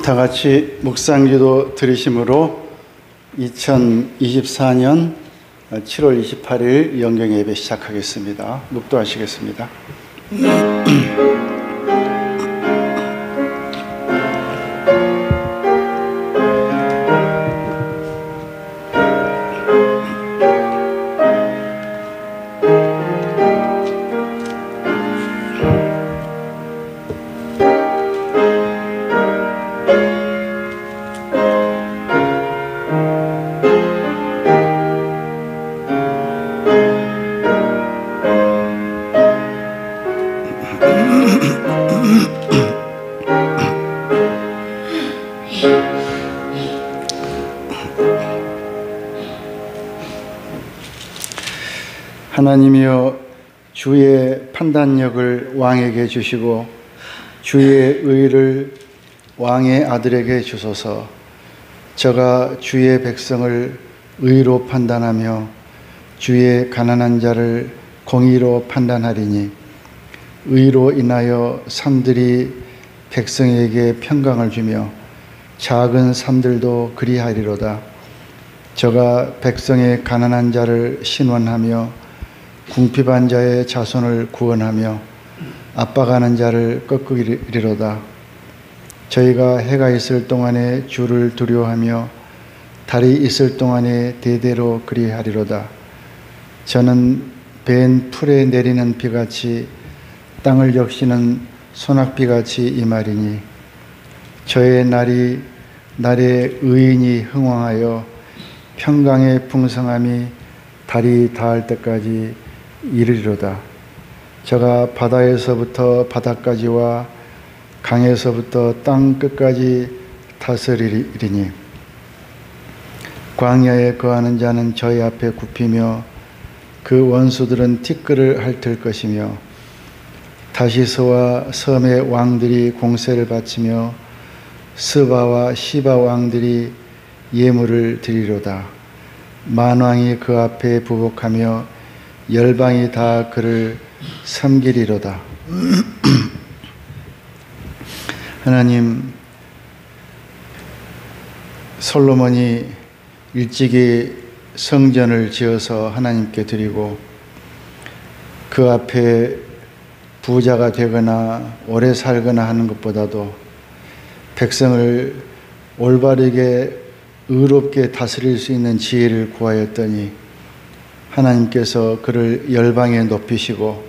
다 같이 묵상기도 들으심으로 2024년 7월 28일 영경예배 시작하겠습니다. 묵도하시겠습니다. 하나님이여, 주의 판단력을 왕에게 주시고 주의 의를 왕의 아들에게 주소서. 저가 주의 백성을 의로 판단하며 주의 가난한 자를 공의로 판단하리니 의로 인하여 산들이 백성에게 평강을 주며 작은 산들도 그리하리로다. 저가 백성의 가난한 자를 신원하며 궁핍한 자의 자손을 구원하며 압박하는 자를 꺾으리로다. 저희가 해가 있을 동안에 주를 두려워하며 달이 있을 동안에 대대로 그리하리로다. 저는 벤 풀에 내리는 비같이 땅을 적시는 소낙비같이 임하리니 저의 날에 의인이 흥왕하여 평강의 풍성함이 달이 닿을 때까지 이르리로다. 저가 바다에서부터 바다까지와 강에서부터 땅 끝까지 다스리리니 광야에 거하는 자는 저희 앞에 굽히며 그 원수들은 티끌을 핥을 것이며 다시스와 섬의 왕들이 공세를 바치며 스바와 시바 왕들이 예물을 드리로다. 만왕이 그 앞에 부복하며 열방이 다 그를 섬기리로다. 하나님, 솔로몬이 일찍이 성전을 지어서 하나님께 드리고 그 앞에 부자가 되거나 오래 살거나 하는 것보다도 백성을 올바르게 의롭게 다스릴 수 있는 지혜를 구하였더니 하나님께서 그를 열방에 높이시고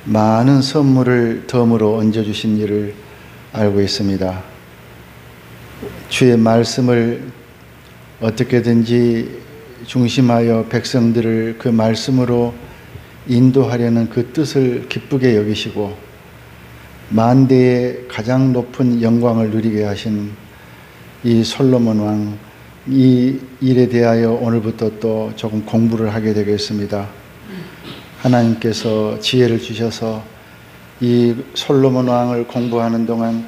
많은 선물을 덤으로 얹어주신 일을 알고 있습니다. 주의 말씀을 어떻게든지 중심하여 백성들을 그 말씀으로 인도하려는 그 뜻을 기쁘게 여기시고 만대의 가장 높은 영광을 누리게 하신 이 솔로몬 왕, 이 일에 대하여 오늘부터 또 조금 공부를 하게 되겠습니다. 하나님께서 지혜를 주셔서 이 솔로몬 왕을 공부하는 동안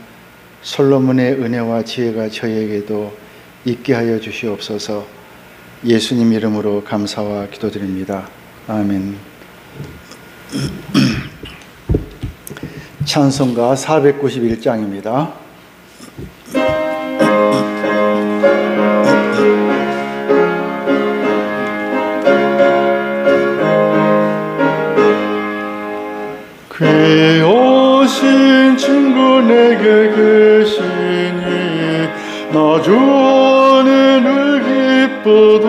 솔로몬의 은혜와 지혜가 저희에게도 있게 하여 주시옵소서. 예수님 이름으로 감사와 기도드립니다. 아멘. 찬송가 491장입니다. 귀하신 친구 내게 계시니 나 주 안에 늘 기쁘다.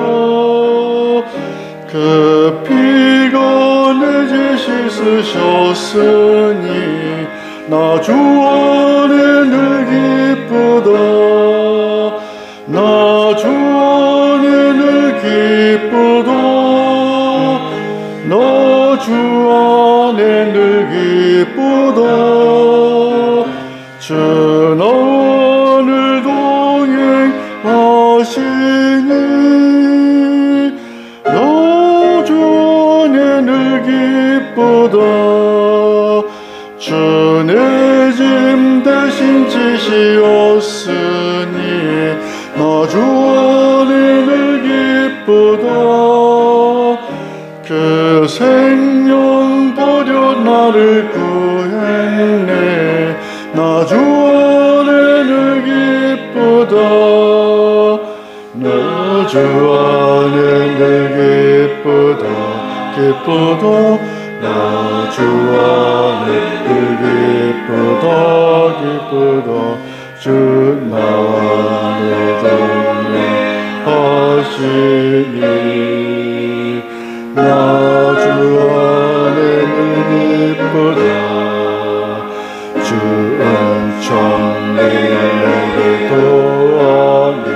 그 피가 내 죄 씻으셨으니 나 주 안에 늘 기쁘다. 나 주 안에 늘 기쁘다. 나 주 안에 늘 기쁘다. 주 나를 동행하시니 나 주 안에 늘 기쁘다. 주 내 짐 대신 지시었으니 나 주 안에 늘 기쁘다. 그 생명 버려 나를 구했네. 나 주 안에 늘 주 안에 늘 기쁘다 기쁘다 나 주 안에 늘 기쁘다 기쁘다 주 나와 동행하시니 나 주 안에 늘 기쁘다 주 은총 내게 도하니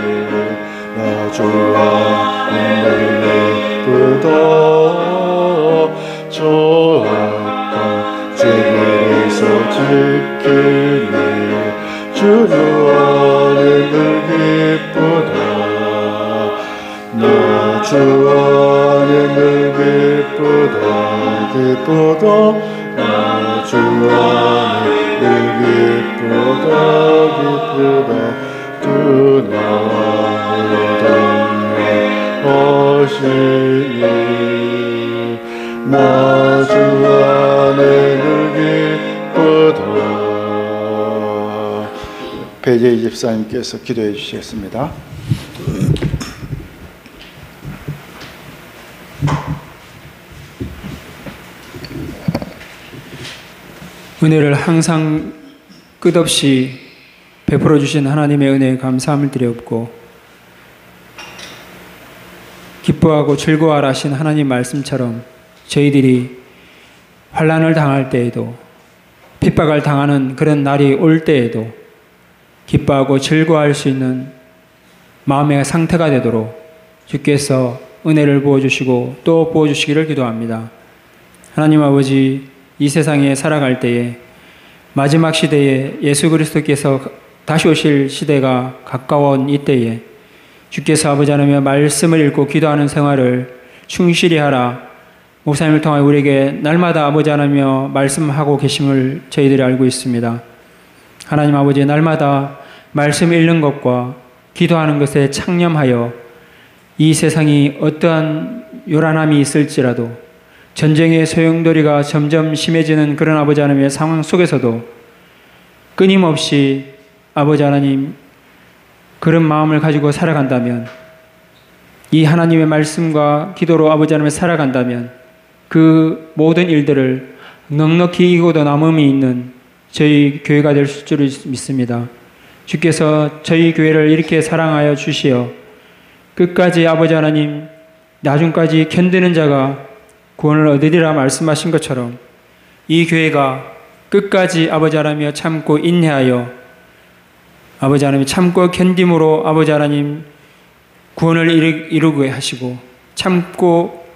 나 주 안에 늘 기쁘다 저 악한 죄에서 지키니 주 안에 늘 기쁘다 나 주 안에 늘 기쁘다 기쁘다 나 주 안에 늘 기쁘다 기쁘다 주 나와 동행하시니 나 주 안에 늘 기쁘다. 배재희 집사님께서 기도해 주시겠습니다. 은혜를 항상 끝없이 베풀어 주신 하나님의 은혜에 감사함을 드렸고, 기뻐하고 즐거워하라 하신 하나님 말씀처럼 저희들이 환난을 당할 때에도, 핍박을 당하는 그런 날이 올 때에도 기뻐하고 즐거워할 수 있는 마음의 상태가 되도록 주께서 은혜를 부어주시고 또 부어주시기를 기도합니다. 하나님 아버지, 이 세상에 살아갈 때에, 마지막 시대에 예수 그리스도께서 다시 오실 시대가 가까운 이때에 주께서 아버지 하나님의 말씀을 읽고 기도하는 생활을 충실히 하라, 목사님을 통하여 우리에게 날마다 아버지 하나며 말씀하고 계심을 저희들이 알고 있습니다. 하나님 아버지, 날마다 말씀 읽는 것과 기도하는 것에 창념하여 이 세상이 어떠한 요란함이 있을지라도, 전쟁의 소용돌이가 점점 심해지는 그런 아버지 하나님의 상황 속에서도 끊임없이 아버지 하나님 그런 마음을 가지고 살아간다면, 이 하나님의 말씀과 기도로 아버지 하나님을 살아간다면 그 모든 일들을 넉넉히 이기고도 남음이 있는 저희 교회가 될 줄을 믿습니다. 주께서 저희 교회를 이렇게 사랑하여 주시어 끝까지 아버지 하나님 나중까지 견디는 자가 구원을 얻으리라 말씀하신 것처럼 이 교회가 끝까지 아버지 하나님이여 참고 인내하여 아버지 하나님 참고 견딤으로 아버지 하나님 구원을 이루게 하시고, 참고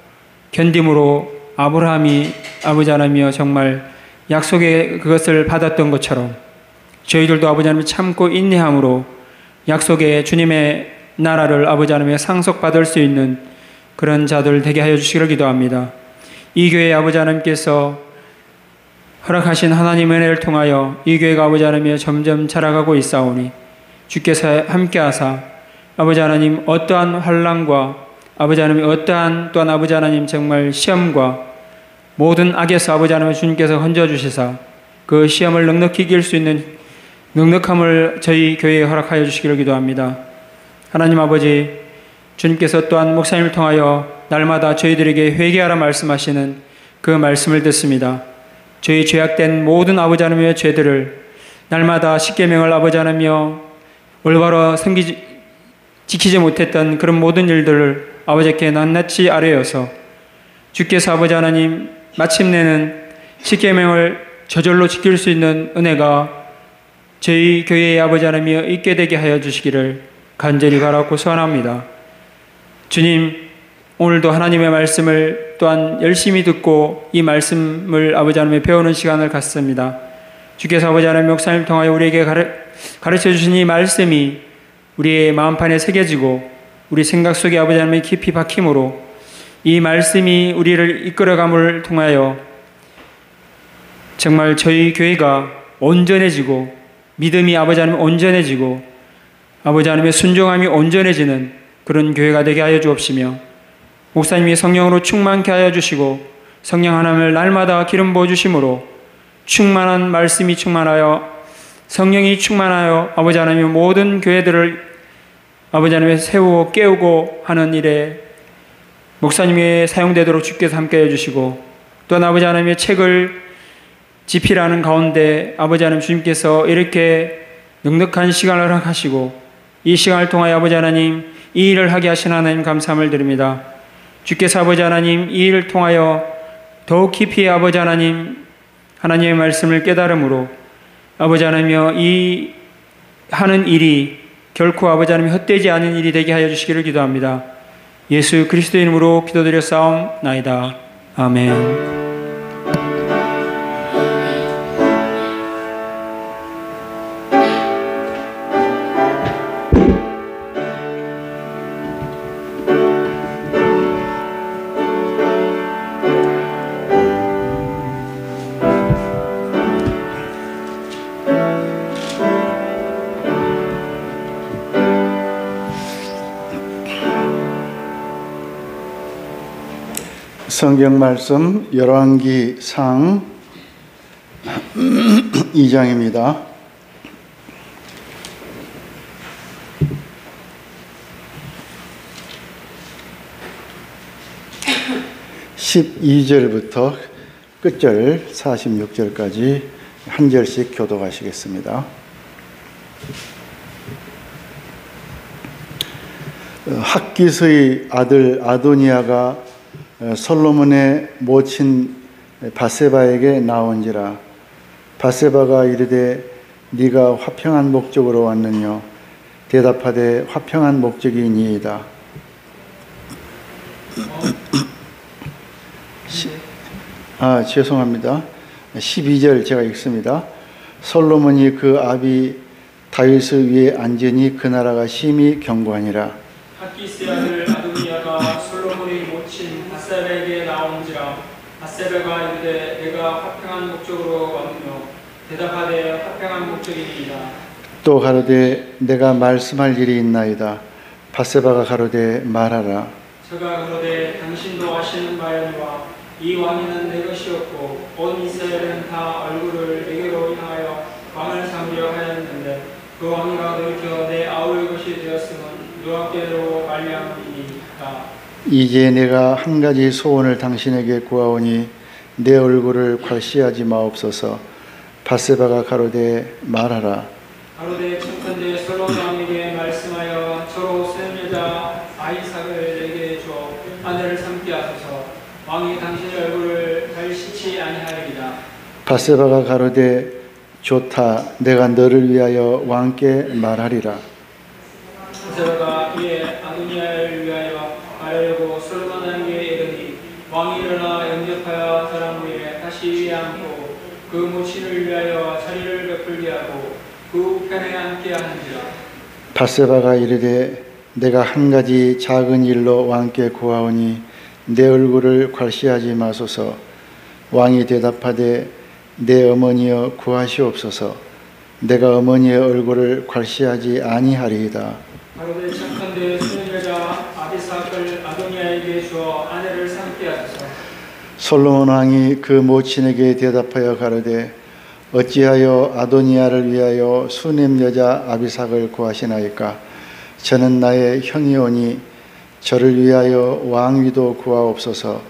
견딤으로 아브라함이 아버지 하나님이여 정말 약속의 그것을 받았던 것처럼 저희들도 아버지 하나님 참고 인내함으로 약속의 주님의 나라를 아버지 하나님의 상속받을 수 있는 그런 자들 되게 하여 주시기를 기도합니다. 이 교회 아버지 하나님께서 허락하신 하나님의 은혜를 통하여 이 교회가 아버지 하나님이여 점점 자라가고 있사오니 주께서 함께하사 아버지 하나님 어떠한 환난과 아버지 하나님 어떠한 또한 아버지 하나님 정말 시험과 모든 악에서 아버지 하나님 주님께서 건져주시사 그 시험을 넉넉히 이길 수 있는 넉넉함을 저희 교회에 허락하여 주시기를 기도합니다. 하나님 아버지, 주님께서 또한 목사님을 통하여 날마다 저희들에게 회개하라 말씀하시는 그 말씀을 듣습니다. 저희 죄악된 모든 아버지 하나님의 죄들을 날마다 십계명을 아버지 하나며 올바로 지키지 못했던 그런 모든 일들을 아버지께 낱낱이 아뢰어서 주께서 아버지 하나님 마침내는 십계명을 저절로 지킬 수 있는 은혜가 저희 교회의 아버지 하나님이여 있게 되게 하여 주시기를 간절히 바라고 소원합니다. 주님, 오늘도 하나님의 말씀을 또한 열심히 듣고 이 말씀을 아버지 하나님의 배우는 시간을 갖습니다. 주께서 아버지 하나님 목사님 통하여 우리에게 가르쳐 주신 이 말씀이 우리의 마음판에 새겨지고 우리 생각 속에 아버지 하나님의 깊이 박힘으로 이 말씀이 우리를 이끌어감을 통하여 정말 저희 교회가 온전해지고 믿음이 아버지 하나님 온전해지고 아버지 하나님의 순종함이 온전해지는 그런 교회가 되게 하여 주옵시며, 목사님이 성령으로 충만케 하여 주시고 성령 하나님을 날마다 기름 부어 주심으로 충만한 말씀이 충만하여 성령이 충만하여 아버지 하나님의 모든 교회들을 아버지 하나님 세우고 깨우고 하는 일에 목사님이 사용되도록 주께서 함께 해주시고, 또한 아버지 하나님의 책을 집필하는 가운데 아버지 하나님 주님께서 이렇게 넉넉한 시간을 허락하시고, 이 시간을 통하여 아버지 하나님 이 일을 하게 하신 하나님 감사함을 드립니다. 주께서 아버지 하나님 이 일을 통하여 더욱 깊이 아버지 하나님 하나님의 말씀을 깨달음으로 아버지 하나님여 이 하는 일이 결코 아버지 하나님 헛되지 않은 일이 되게 하여 주시기를 기도합니다. 예수 그리스도의 이름으로 기도드려 싸움나이다. 아멘. 성경 말씀 열왕기상 2장입니다. 12절부터 끝절 46절까지 한 절씩 교독하시겠습니다. 핫깃의 아들 아도니아가 솔로몬의 모친 밧세바에게 나온지라. 밧세바가 이르되 네가 화평한 목적으로 왔느뇨. 대답하되 화평한 목적이니이다. 죄송합니다. 12절 제가 읽습니다. 솔로몬이 그 아비 다윗을 위에 앉으니 그 나라가 심히 견고하니라. 핫기스의 아들 아도니아가 솔로몬의 모친 밧세바에게 나온지라. 밧세바가 이르되 내가 화평한 목적으로 왔느뇨. 대답하되 화평한 목적이니이다. 또 가로되 내가 말씀할 일이 있나이다. 밧세바가 가로되 말하라. 저가 가로되 당신도 아시는 바여니와 이 왕위는 내 것이었고 온 이스라엘은 다 얼굴을 내게로 향하여 왕을 삼으려 하였는데 그 왕위가 돌이켜 내 아우의 것이 되었음은 여호와께로 말미암으니이다. 이제 내가 한 가지 소원을 당신에게 구하오니 내 얼굴을 괄시하지 마옵소서. 밧세바가 가로되 말하라. 가로되 청컨대 솔로몬 왕에게 말씀하여 저로 쓰는 여자 아이삭을 내게 줘 아내를 삼게 하소서. 왕이 당신의 얼굴을 괄시치 아니하리이다. 밧세바가 가로되 좋다. 내가 너를 위하여 왕께 말하리라. 밧세바가 이에 아도니아를 위하여 말하려고 솔로몬 왕에게 이르니 왕이 일어나 영접하여 사람 위에 다시 위에 앉고 그 모친을 위하여 자리를 베풀게 하고 그 우편에 앉게 하는지라. 밧세바가 이르되 내가 한 가지 작은 일로 왕께 구하오니 내 얼굴을 괄시하지 마소서. 왕이 대답하되 내 어머니여 구하시옵소서. 내가 어머니의 얼굴을 괄시하지 아니하리이다. 가로되 청컨대 쓰는 여자 아비삭을 아도니아에게 주어 아내를 삼게 하소서. 솔로몬 왕이 그 모친에게 대답하여 가로되 어찌하여 아도니아를 위하여 수냄 여자 아비삭을 구하시나이까. 저는 나의 형이오니 저를 위하여 왕위도 구하옵소서.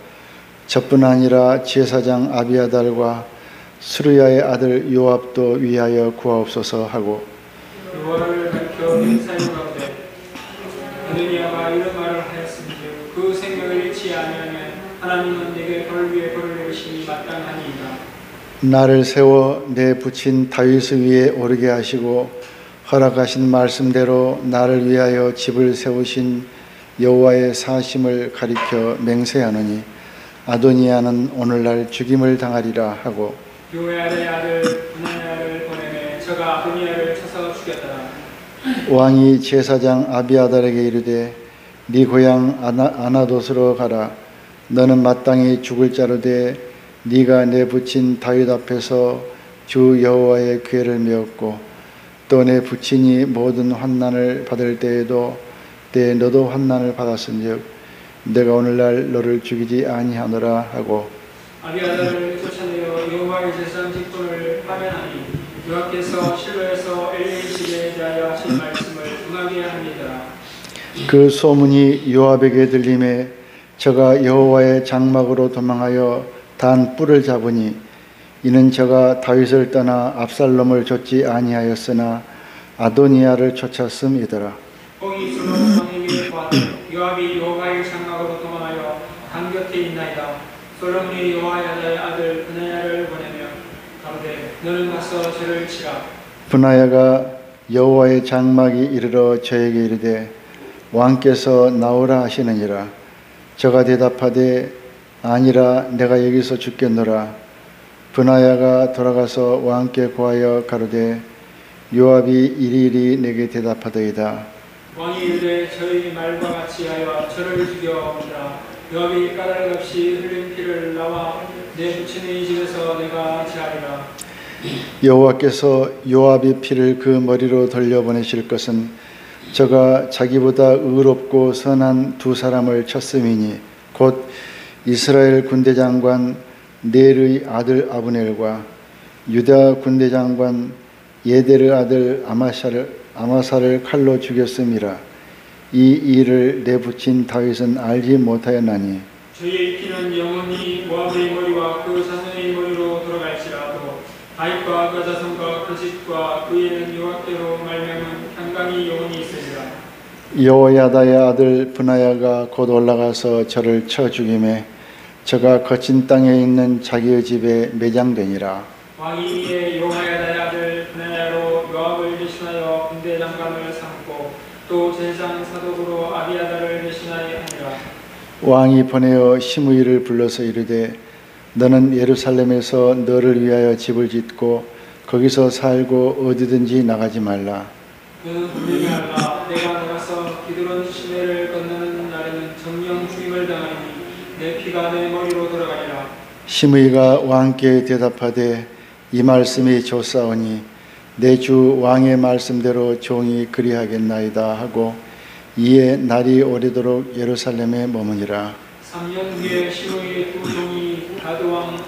저뿐 아니라 제사장 아비아달과 수르야의 아들 요압도 위하여 구하옵소서 하고 여호와를 가리켜 맹세하여 가로되 아도니아가 이런 말을 하였은즉 그 생명을 잃지 아니하면 하나님은 내게 벌 위에 벌을 내리심이 마땅하니이다. 나를 세워 내 부친 다윗을 위에 오르게 하시고 허락하신 말씀대로 나를 위하여 집을 세우신 여호와의 사심을 가리켜 맹세하노니 아도니아는 오늘날 죽임을 당하리라 하고 요야의 아들 분하야를 보내매 저가 아도니아를 쳐서 죽였더라. 왕이 제사장 아비아달에게 이르되 네 고향 아나돗으로 가라. 너는 마땅히 죽을 자로 돼 네가 내 부친 다윗 앞에서 주 여호와의 궤를 메었고 또 내 부친이 모든 환난을 받을 때에도 너도 환난을 받았은즉 내가 오늘날 너를 죽이지 아니하노라 하고 아비아달을 쫓아내어 여호와의 제사장 직분을 파면하니 여호와께서 실로에서 엘리의 집에 대하여 하신 말씀을 응하게 하니라. 그 소문이 요압에게 들림에 저가 여호와의 장막으로 도망하여 단 뿔을 잡으니 이는 저가 다윗을 떠나 압살롬을 좇지 아니하였으나 아도니아를 쫓았음이더라. 거기 솔로몬 왕에게 보았더니 요압이 여호와의 장막으로 도망하여 단 곁에 있나이다. 솔로몬이 여호야다의 아들 브나야를 보내며 가로되 너는 가서 저를 치라. 브나야가 여호와의 장막이 이르러 저에게 이르되 왕께서 나오라 하시느니라. 저가 대답하되 아니라 내가 여기서 죽겠노라. 브나야가 돌아가서 왕께 고하여 가로되 요압이 이리이리 내게 대답하더이다. 왕이 이르되 저희 말과 같이 하여 저를 죽여오니라. 요압이 까닭 없이 흘린 피를 나와 내 부친의 집에서 내가 제하리라. 여호와께서 요압의 피를 그 머리로 돌려보내실 것은 저가 자기보다 의롭고 선한 두 사람을 쳤음이니 곧 이스라엘 군대장관 넬의 아들 아브넬과 유다 군대장관 예델의 아들 아마사를 칼로 죽였음이라. 이 일을 내 부친 다윗은 알지 못하였나니 저희의 피는 영원히 모압의 머리와 그 자손의 머리로 돌아갈지라도 다윗과 그 자손과 그 집과 그에는 여호와께로 말미암은 평강이 영원히 있으리라. 여호야다의 아들 브나야가 곧 올라가서 저를 쳐 죽임에 저가 거친 땅에 있는 자기의 집에 매장되니라. 왕이 이에 여호야다의 아들 브나야로 요압을 대신하여 군대 장관을 삼고 또 제사장 사독으로 아비아다를 대신하여 하니라. 왕이 보내어 시므이를 불러서 이르되 너는 예루살렘에서 너를 위하여 집을 짓고 거기서 살고 어디든지 나가지 말라. 그는 분명히 알라. 내가 나가서 기드론 시내를 건너는 날에는 정령 죽임을 당하니 내 피가 내 머리로 돌아가리라. 시므이가 왕께 대답하되 이 말씀이 좋사오니 내 주 왕의 말씀대로 종이 그리하겠나이다 하고 이에 날이 오래도록 예루살렘에 머무니라. 3년 후에 시므이의 두 종이 가드 왕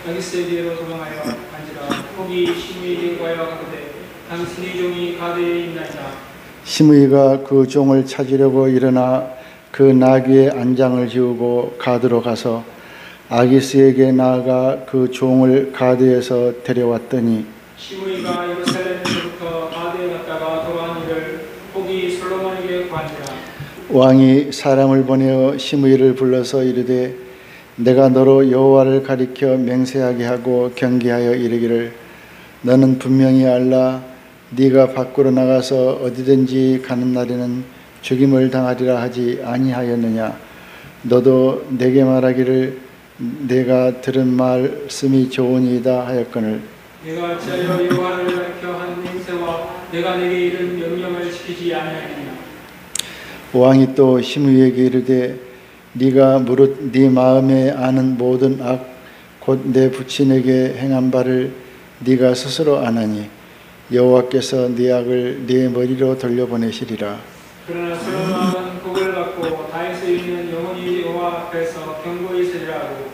아기스에게로 도망하여 간지라. 거기 시므이에게 가여 가로되 당신의 종이 가드에 있나이다. 시므이가 그 종을 찾으려고 일어나 그 나귀의 안장을 지우고 가드로 가서 아기스에게 나아가 그 종을 가드에서 데려왔더니 시므이가 예루살렘에서부터 가드에 갔다가 돌아온 일을 거기 솔로몬에게 구하니라. 왕이 사람을 보내어 시므이를 불러서 이르되 내가 너로 여호와를 가리켜 맹세하게 하고 경계하여 이르기를 너는 분명히 알라. 네가 밖으로 나가서 어디든지 가는 날에는 죽임을 당하리라 하지 아니하였느냐. 너도 내게 말하기를 내가 들은 말씀이 좋으니이다 하였거늘 내가 어찌하여 여호와를 가리켜 한 맹세와 내가 내게 이른 명령을 지키지 아니하느냐. 왕이 또 시므이에게 이르되 네가 무릇 네 마음에 아는 모든 악 곧 내 부친에게 행한 바를 네가 스스로 아나니 여호와께서 네 악을 네 머리로 돌려보내시리라. 그러나 솔로몬은 복을 받고 다윗의 의는 영원히 여호와 앞에서 견고히 서리라 하고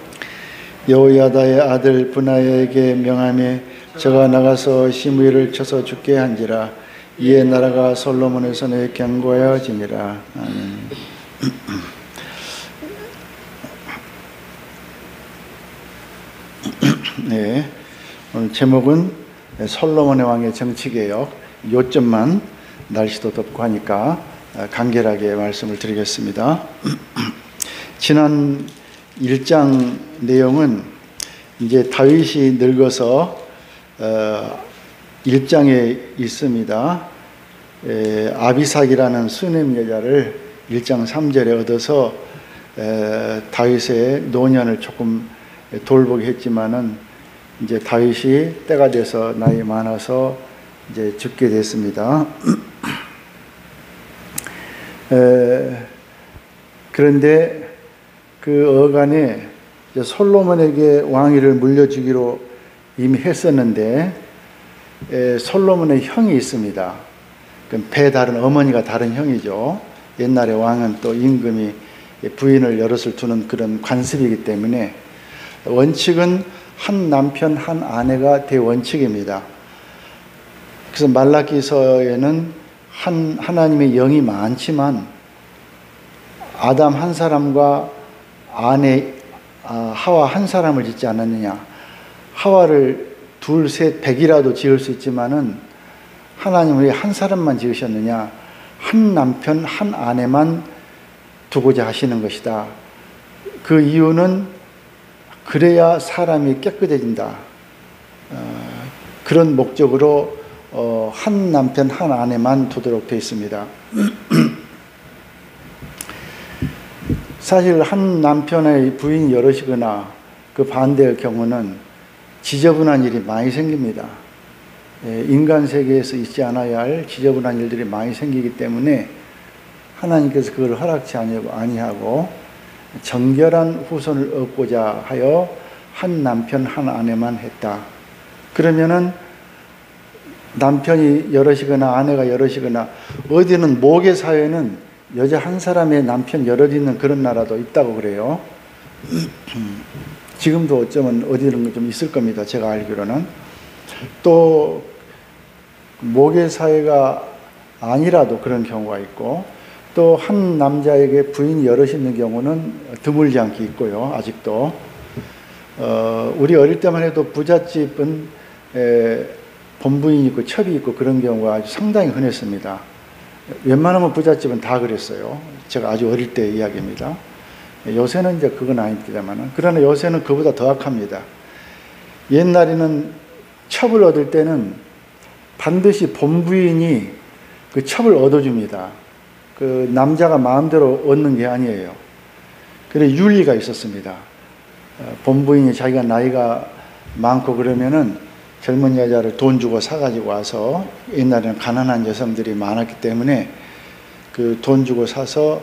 여호야다의 아들 브나야에게 명하며 저가 나가서 시므이를 쳐서 죽게 한지라. 이에 나라가 솔로몬의 손에 견고하여지니라. 아멘. 네, 오늘 제목은 솔로몬의 왕의 정치개혁. 요점만 날씨도 덥고 하니까 간결하게 말씀을 드리겠습니다. 지난 1장 내용은 이제 다윗이 늙어서 1장에 있습니다. 아비삭이라는 수넴 여자를 1장 3절에 얻어서 다윗의 노년을 조금 돌보게 했지만은 이제 다윗이 때가 돼서 나이 많아서 이제 죽게 됐습니다. 그런데 그 어간에 솔로몬에게 왕위를 물려주기로 이미 했었는데 솔로몬의 형이 있습니다. 배 다른 어머니가 다른 형이죠. 옛날에 왕은 또 임금이 부인을 여럿을 두는 그런 관습이기 때문에 원칙은 한 남편 한 아내가 대원칙입니다. 그래서 말라기서에는 하나님의 영이 많지만 아담 한 사람과 아내 하와 한 사람을 짓지 않았느냐. 하와를 둘, 셋, 백이라도 지을 수 있지만은 하나님은 왜 한 사람만 지으셨느냐. 한 남편, 한 아내만 두고자 하시는 것이다. 그 이유는 그래야 사람이 깨끗해진다. 그런 목적으로 한 남편, 한 아내만 두도록 되어 있습니다. 사실 한 남편의 부인이 여럿이거나 그 반대의 경우는 지저분한 일이 많이 생깁니다. 인간 세계에서 있지 않아야 할 지저분한 일들이 많이 생기기 때문에 하나님께서 그걸 허락치 아니하고 정결한 후손을 얻고자 하여 한 남편 한 아내만 했다. 그러면은 남편이 여럿이거나 아내가 여럿이거나 어디는 모계 사회는 여자 한 사람의 남편 여럿 있는 그런 나라도 있다고 그래요. 지금도 어쩌면 어디는 좀 있을 겁니다. 제가 알기로는. 또 모계 사회가 아니라도 그런 경우가 있고 또 한 남자에게 부인이 여럿 있는 경우는 드물지 않게 있고요. 아직도. 우리 어릴 때만 해도 부잣집은 본부인이 있고 첩이 있고 그런 경우가 아주 상당히 흔했습니다. 웬만하면 부잣집은 다 그랬어요. 제가 아주 어릴 때 이야기입니다. 요새는 이제 그건 아닙니다만, 그러나 요새는 그보다 더 악합니다. 옛날에는 첩을 얻을 때는 반드시 본부인이 그 첩을 얻어줍니다. 그 남자가 마음대로 얻는 게 아니에요. 그래 윤리가 있었습니다. 본부인이 자기가 나이가 많고 그러면은 젊은 여자를 돈 주고 사가지고 와서, 옛날에는 가난한 여성들이 많았기 때문에 그 돈 주고 사서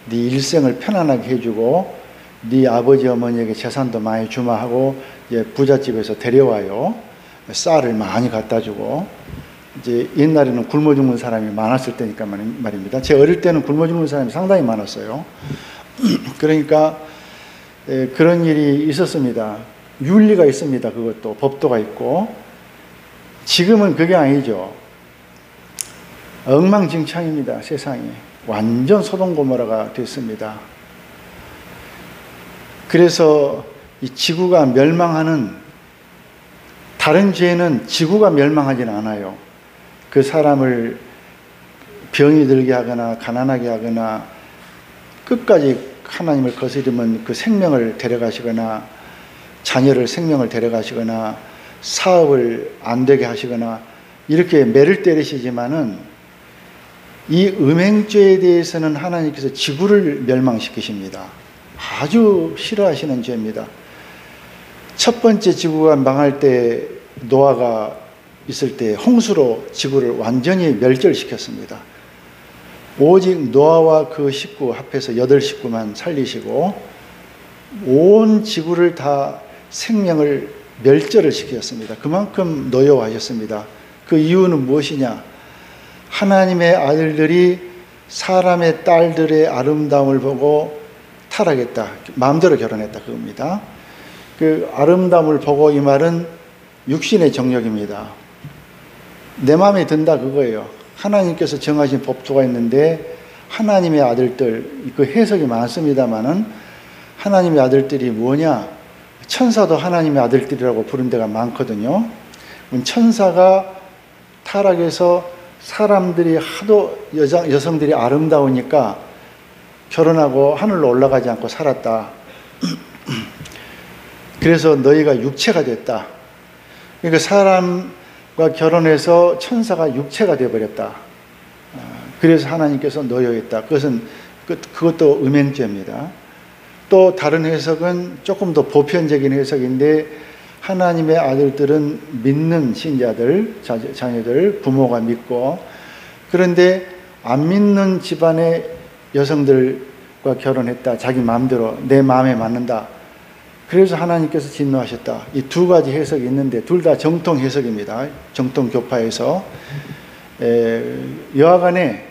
네 일생을 편안하게 해주고 네 아버지 어머니에게 재산도 많이 주마 하고 이제 부잣집에서 데려와요. 쌀을 많이 갖다 주고. 이제 옛날에는 굶어 죽는 사람이 많았을 때니까 말입니다. 제 어릴 때는 굶어 죽는 사람이 상당히 많았어요. 그러니까 그런 일이 있었습니다. 윤리가 있습니다. 그것도 법도가 있고. 지금은 그게 아니죠. 엉망진창입니다. 세상이 완전 소돔고모라가 됐습니다. 그래서 이 지구가 멸망하는, 다른 죄는 지구가 멸망하지는 않아요. 그 사람을 병이 들게 하거나 가난하게 하거나 끝까지 하나님을 거스르면 그 생명을 데려가시거나 자녀를 생명을 데려가시거나 사업을 안 되게 하시거나 이렇게 매를 때리시지만은 이 음행죄에 대해서는 하나님께서 지구를 멸망시키십니다. 아주 싫어하시는 죄입니다. 첫 번째 지구가 망할 때, 노아가 있을 때 홍수로 지구를 완전히 멸절시켰습니다. 오직 노아와 그 식구 합해서 8식구만 살리시고 온 지구를 다 생명을 멸절을 시켰습니다. 그만큼 노여워하셨습니다. 그 이유는 무엇이냐? 하나님의 아들들이 사람의 딸들의 아름다움을 보고 타락했다. 마음대로 결혼했다. 그겁니다. 그 아름다움을 보고, 이 말은 육신의 정욕입니다. 내 마음에 든다 그거예요. 하나님께서 정하신 법도가 있는데 하나님의 아들들, 그 해석이 많습니다만은 하나님의 아들들이 뭐냐? 천사도 하나님의 아들들이라고 부른 데가 많거든요. 천사가 타락해서 사람들이 하도 여성들이 아름다우니까 결혼하고 하늘로 올라가지 않고 살았다. 그래서 너희가 육체가 됐다. 그러니까 사람과 결혼해서 천사가 육체가 되어버렸다. 그래서 하나님께서 노여했다. 그것도 음행죄입니다. 또 다른 해석은 조금 더 보편적인 해석인데, 하나님의 아들들은 믿는 신자들, 자녀들, 부모가 믿고, 그런데 안 믿는 집안의 여성들과 결혼했다. 자기 마음대로 내 마음에 맞는다. 그래서 하나님께서 진노하셨다. 이 두 가지 해석이 있는데 둘 다 정통 해석입니다. 정통 교파에서. 여하간에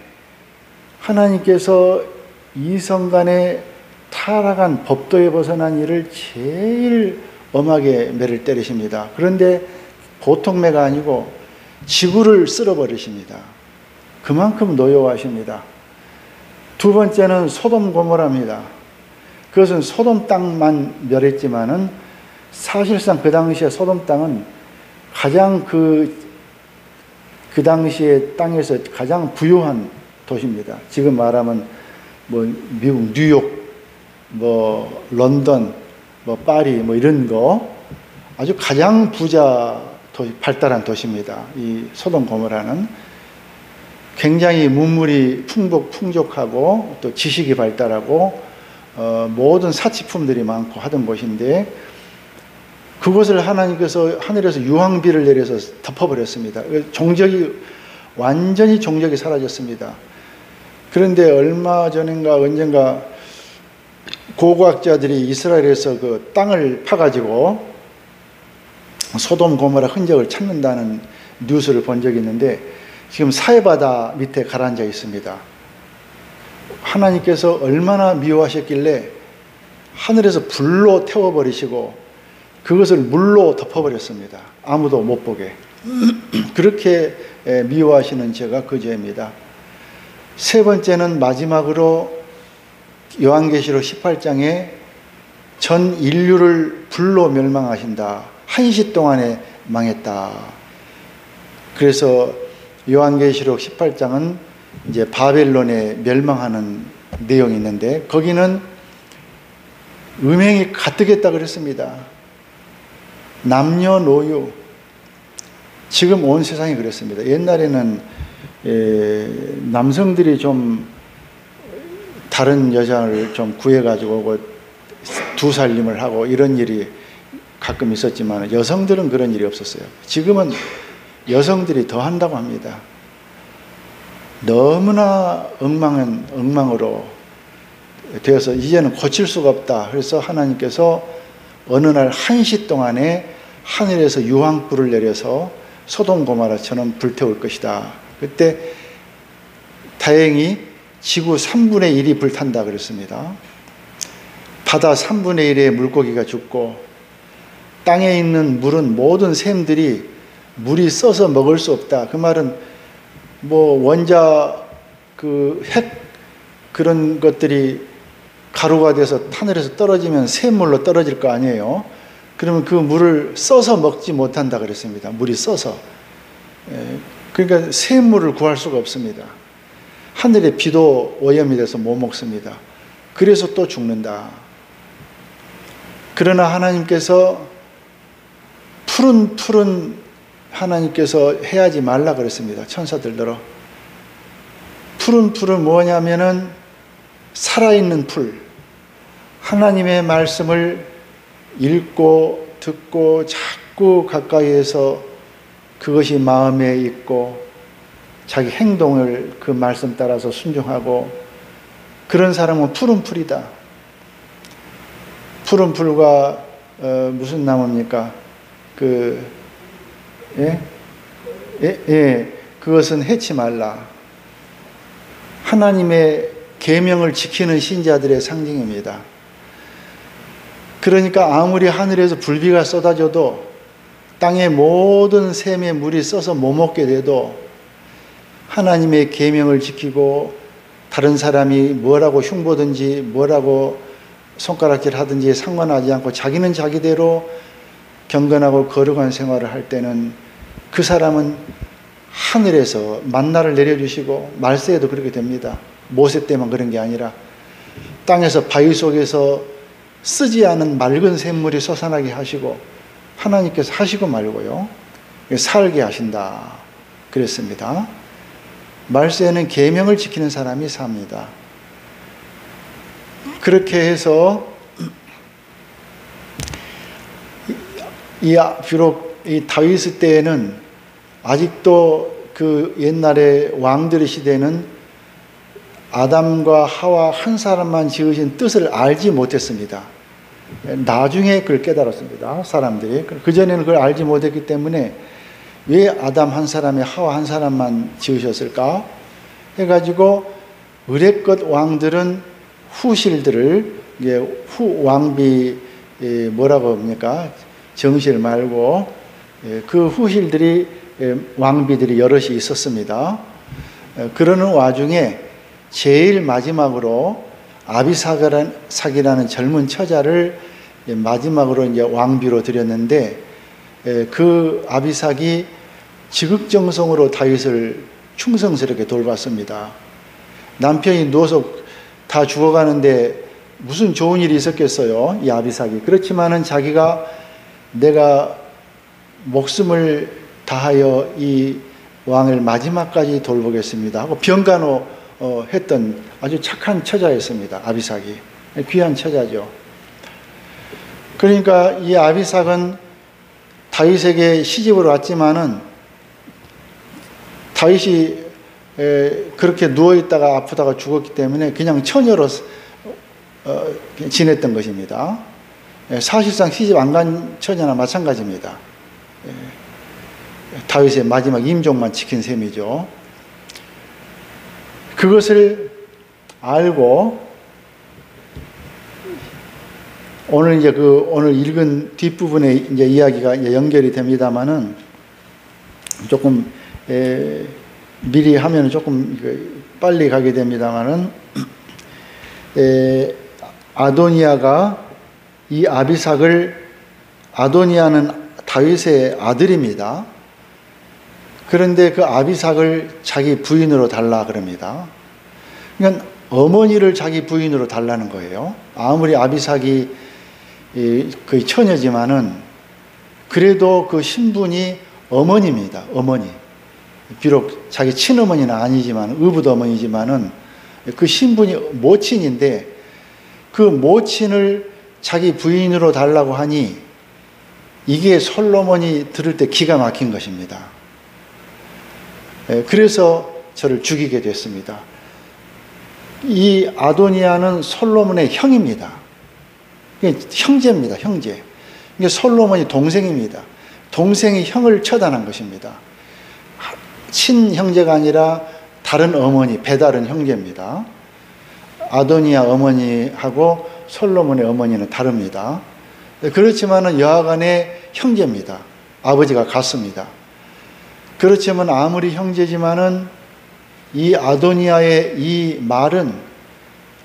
하나님께서 이성 간에 타락한 법도에 벗어난 일을 제일 엄하게 매를 때리십니다. 그런데 보통 매가 아니고 지구를 쓸어버리십니다. 그만큼 노여워하십니다. 두 번째는 소돔 고모라입니다. 그것은 소돔 땅만 멸했지만은 사실상 그 당시에 소돔 땅은 가장 그 당시에 땅에서 가장 부유한 도시입니다. 지금 말하면 뭐 미국 뉴욕, 뭐 런던, 뭐 파리 뭐 이런 거 아주 가장 발달한 도시입니다. 이 소돔 고모라는 굉장히 문물이 풍족하고 또 지식이 발달하고 모든 사치품들이 많고 하던 곳인데 그곳을 하나님께서 하늘에서 유황비를 내려서 덮어버렸습니다. 완전히 종적이 사라졌습니다. 그런데 얼마 전인가 언젠가 고고학자들이 이스라엘에서 그 땅을 파가지고 소돔 고모라 흔적을 찾는다는 뉴스를 본 적이 있는데 지금 사해바다 밑에 가라앉아 있습니다. 하나님께서 얼마나 미워하셨길래 하늘에서 불로 태워버리시고 그것을 물로 덮어버렸습니다. 아무도 못 보게. 그렇게 미워하시는 죄가 그 죄입니다. 세 번째는 마지막으로 요한계시록 18장에 전 인류를 불로 멸망하신다. 한시 동안에 망했다. 그래서 요한계시록 18장은 이제 바벨론에 멸망하는 내용이 있는데 거기는 음행이 가득했다 그랬습니다. 남녀노유. 지금 온 세상이 그렇습니다. 옛날에는 남성들이 좀 다른 여자를 좀 구해가지고 두 살림을 하고 이런 일이 가끔 있었지만 여성들은 그런 일이 없었어요. 지금은 여성들이 더 한다고 합니다. 너무나 엉망으로 되어서 이제는 고칠 수가 없다. 그래서 하나님께서 어느 날 한시 동안에 하늘에서 유황불을 내려서 소돔 고모라처럼 불태울 것이다. 그때 다행히 지구 3분의 1이 불탄다 그랬습니다. 바다 3분의 1의 물고기가 죽고 땅에 있는 물은 모든 샘들이 물이 써서 먹을 수 없다. 그 말은 뭐 원자 핵 그런 것들이 가루가 돼서 하늘에서 떨어지면 샘물로 떨어질 거 아니에요. 그러면 그 물을 써서 먹지 못한다 그랬습니다. 물이 써서. 그러니까 샘물을 구할 수가 없습니다. 하늘의 비도 오염이 돼서 못 먹습니다. 그래서 또 죽는다. 그러나 하나님께서 푸른 하나님께서 해하지 말라 그랬습니다. 천사들더러. 푸른 뭐냐면은 살아있는 풀. 하나님의 말씀을 읽고 듣고 자꾸 가까이에서 그것이 마음에 있고 자기 행동을 그 말씀 따라서 순종하고 그런 사람은 푸른 풀이다. 푸른 풀과 무슨 나무입니까? 그것은 해치 말라. 하나님의 계명을 지키는 신자들의 상징입니다. 그러니까 아무리 하늘에서 불비가 쏟아져도 땅의 모든 샘에 물이 써서 못 먹게 돼도 하나님의 계명을 지키고 다른 사람이 뭐라고 흉보든지 뭐라고 손가락질 하든지 상관하지 않고 자기는 자기대로 경건하고 거룩한 생활을 할 때는 그 사람은 하늘에서 만나를 내려주시고 말세에도 그렇게 됩니다. 모세 때만 그런 게 아니라 땅에서 바위 속에서 쓰지 않은 맑은 샘물이 솟아나게 하시고 하나님께서 하시고 말고요. 살게 하신다. 그랬습니다. 말세에는 계명을 지키는 사람이 삽니다. 그렇게 해서 비록 이 다윗 때에는 아직도 그 옛날에 왕들의 시대는 아담과 하와 한 사람만 지으신 뜻을 알지 못했습니다. 나중에 그걸 깨달았습니다. 사람들이. 그전에는 그걸 알지 못했기 때문에 왜 아담 한 사람에 하와 한 사람만 지으셨을까? 해가지고 의뢰껏 왕들은 후실들을 후 왕비 뭐라고 합니까? 정실 말고 그 후실들이 왕비들이 여럿이 있었습니다. 그러는 와중에 제일 마지막으로 아비삭이라는 젊은 처자를 마지막으로 이제 왕비로 드렸는데, 그 아비삭이 지극정성으로 다윗을 충성스럽게 돌봤습니다. 남편이 누워서 다 죽어가는데 무슨 좋은 일이 있었겠어요, 이 아비삭이. 그렇지만은 자기가 내가 목숨을 다하여 이 왕을 마지막까지 돌보겠습니다 하고 병간호 했던 아주 착한 처자였습니다. 아비삭이 귀한 처자죠. 그러니까 이 아비삭은 다윗에게 시집을 왔지만은 다윗이 그렇게 누워있다가 아프다가 죽었기 때문에 그냥 처녀로 지냈던 것입니다. 사실상 시집 안 간 처녀나 마찬가지입니다. 다윗의 마지막 임종만 지킨 셈이죠. 그것을 알고 오늘 이제 오늘 읽은 뒷부분에 이제 이야기가 이제 연결이 됩니다만은 조금 미리 하면 조금 빨리 가게 됩니다만은 아도니아가 이 아도니아는 다윗의 아들입니다. 그런데 그 아비삭을 자기 부인으로 달라 그럽니다. 그러니까 어머니를 자기 부인으로 달라는 거예요. 아무리 아비삭이 거의 처녀지만은 그래도 그 신분이 어머니입니다. 어머니. 비록 자기 친어머니는 아니지만 의붓 어머니지만은 그 신분이 모친인데 그 모친을 자기 부인으로 달라고 하니 이게 솔로몬이 들을 때 기가 막힌 것입니다. 그래서 저를 죽이게 됐습니다. 이 아도니아는 솔로몬의 형입니다. 형제입니다. 형제. 솔로몬이 동생입니다. 동생이 형을 처단한 것입니다. 친형제가 아니라 다른 어머니, 배다른 형제입니다. 아도니아 어머니하고 솔로몬의 어머니는 다릅니다. 그렇지만은 여하간의 형제입니다. 아버지가 같습니다. 그렇지만 아무리 형제지만은 이 아도니아의 이 말은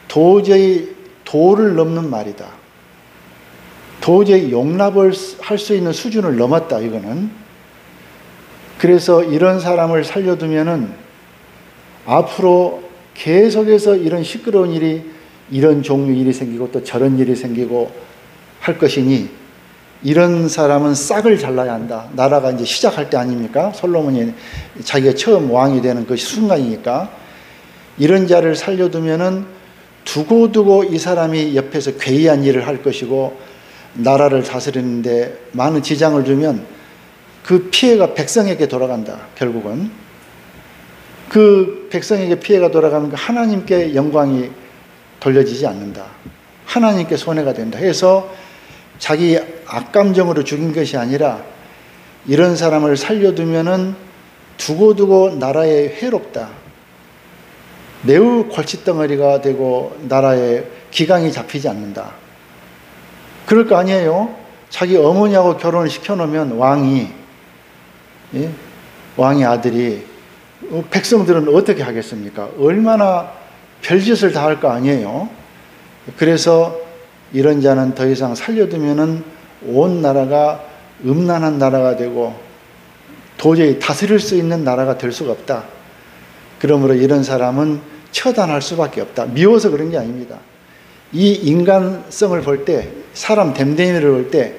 도저히 도를 넘는 말이다. 도저히 용납을 할 수 있는 수준을 넘었다, 이거는. 그래서 이런 사람을 살려두면은 앞으로 계속해서 이런 시끄러운 일이, 이런 종류 일이 생기고 또 저런 일이 생기고 할 것이니 이런 사람은 싹을 잘라야 한다. 나라가 이제 시작할 때 아닙니까? 솔로몬이 자기가 처음 왕이 되는 그 순간이니까 이런 자를 살려두면은 두고두고 이 사람이 옆에서 괴이한 일을 할 것이고 나라를 다스리는데 많은 지장을 주면 그 피해가 백성에게 돌아간다. 결국은 그 백성에게 피해가 돌아가면 하나님께 영광이 돌려지지 않는다. 하나님께 손해가 된다 해서 자기 악감정으로 죽인 것이 아니라 이런 사람을 살려두면은 두고두고 나라에 해롭다. 매우 골칫덩어리가 되고 나라에 기강이 잡히지 않는다. 그럴 거 아니에요. 자기 어머니하고 결혼을 시켜놓으면 왕이 아들이 백성들은 어떻게 하겠습니까? 얼마나 별짓을 다 할 거 아니에요. 그래서 이런 자는 더 이상 살려두면은 온 나라가 음란한 나라가 되고 도저히 다스릴 수 있는 나라가 될 수가 없다. 그러므로 이런 사람은 처단할 수밖에 없다. 미워서 그런 게 아닙니다. 이 인간성을 볼 때, 사람 됨됨이를 볼 때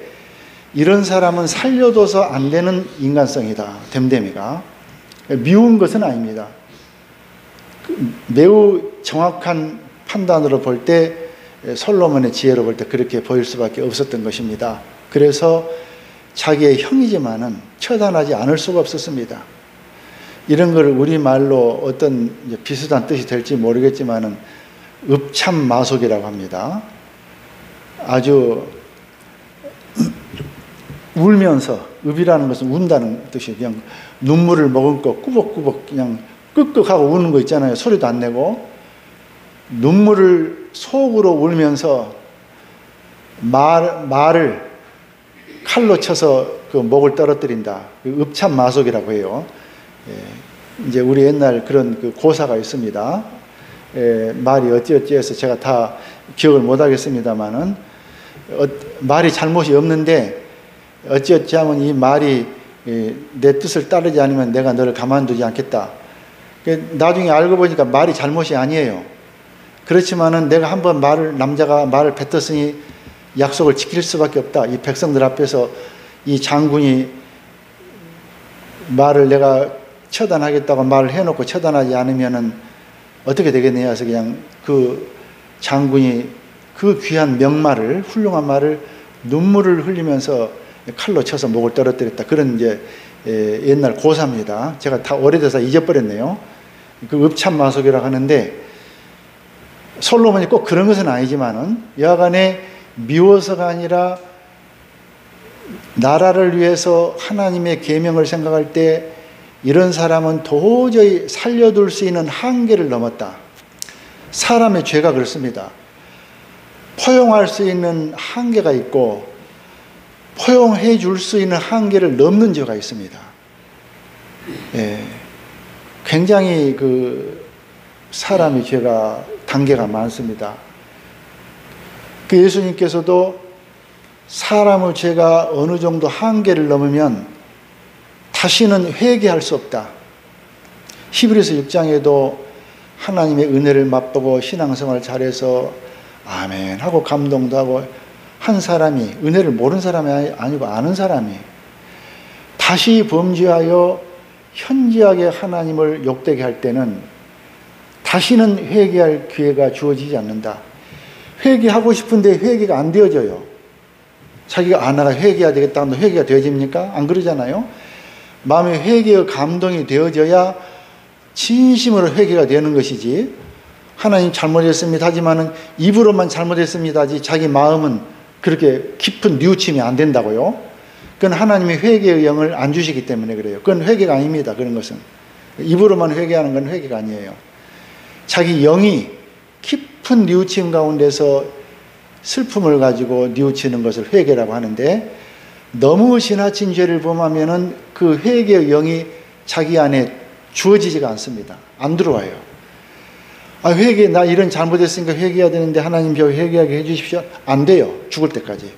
이런 사람은 살려둬서 안 되는 인간성이다. 됨됨이가. 미운 것은 아닙니다. 매우 정확한 판단으로 볼 때 솔로몬의 지혜로 볼 때 그렇게 보일 수밖에 없었던 것입니다. 그래서 자기의 형이지만은 처단하지 않을 수가 없었습니다. 이런 걸 우리말로 어떤 비슷한 뜻이 될지 모르겠지만은 읍참마속이라고 합니다. 아주 울면서, 읍이라는 것은 운다는 뜻이에요. 그냥 눈물을 머금고 꾸벅꾸벅 그냥 끄끄하고 우는 거 있잖아요. 소리도 안 내고 눈물을 속으로 울면서 말을 칼로 쳐서 그 목을 떨어뜨린다. 읍참마속이라고 해요. 이제 우리 옛날 그런 그 고사가 있습니다. 말이 어찌어찌 해서 제가 다 기억을 못 하겠습니다만은, 말이 잘못이 없는데 어찌어찌 하면 이 말이 내 뜻을 따르지 않으면 내가 너를 가만두지 않겠다. 나중에 알고 보니까 말이 잘못이 아니에요. 그렇지만은 내가 한번 남자가 말을 뱉었으니 약속을 지킬 수밖에 없다. 이 백성들 앞에서 이 장군이 말을 내가 처단하겠다고 말을 해놓고 처단하지 않으면은 어떻게 되겠느냐 해서 그냥 그 장군이 그 귀한 명말을, 훌륭한 말을 눈물을 흘리면서 칼로 쳐서 목을 떨어뜨렸다. 그런 이제 옛날 고사입니다. 제가 다 오래돼서 잊어버렸네요. 그 읍참마속이라고 하는데, 솔로몬이 꼭 그런 것은 아니지만은 여하간에 미워서가 아니라 나라를 위해서 하나님의 계명을 생각할 때 이런 사람은 도저히 살려둘 수 있는 한계를 넘었다. 사람의 죄가 그렇습니다. 포용할 수 있는 한계가 있고 포용해 줄 수 있는 한계를 넘는 죄가 있습니다. 굉장히 그 사람의 죄가 단계가 많습니다. 그 예수님께서도 사람의 죄가 어느 정도 한계를 넘으면 다시는 회개할 수 없다. 히브리서 6장에도 하나님의 은혜를 맛보고 신앙생활을 잘해서 아멘 하고 감동도 하고 한 사람이, 은혜를 모르는 사람이 아니고 아는 사람이 다시 범죄하여 현지하게 하나님을 욕되게 할 때는 다시는 회개할 기회가 주어지지 않는다. 회개하고 싶은데 회개가 안 되어져요. 자기가 나가 회개해야 되겠다 하면 회개가 되어집니까? 안 그러잖아요. 마음에 회개의 감동이 되어져야 진심으로 회개가 되는 것이지, 하나님 잘못했습니다 하지만은 입으로만 잘못했습니다 하지 자기 마음은 그렇게 깊은 뉘우침이 안 된다고요. 그건 하나님의 회개의 영을 안 주시기 때문에 그래요. 그건 회개가 아닙니다. 그런 것은 입으로만 회개하는 건 회개가 아니에요. 자기 영이 깊은 뉘우침 가운데서 슬픔을 가지고 뉘우치는 것을 회개라고 하는데, 너무 지나친 죄를 범하면은 그 회개의 영이 자기 안에 주어지지가 않습니다. 안 들어와요. 회개, 나 이런 잘못했으니까 회개해야 되는데 하나님 저 회개하게 해주십시오. 안 돼요. 죽을 때까지.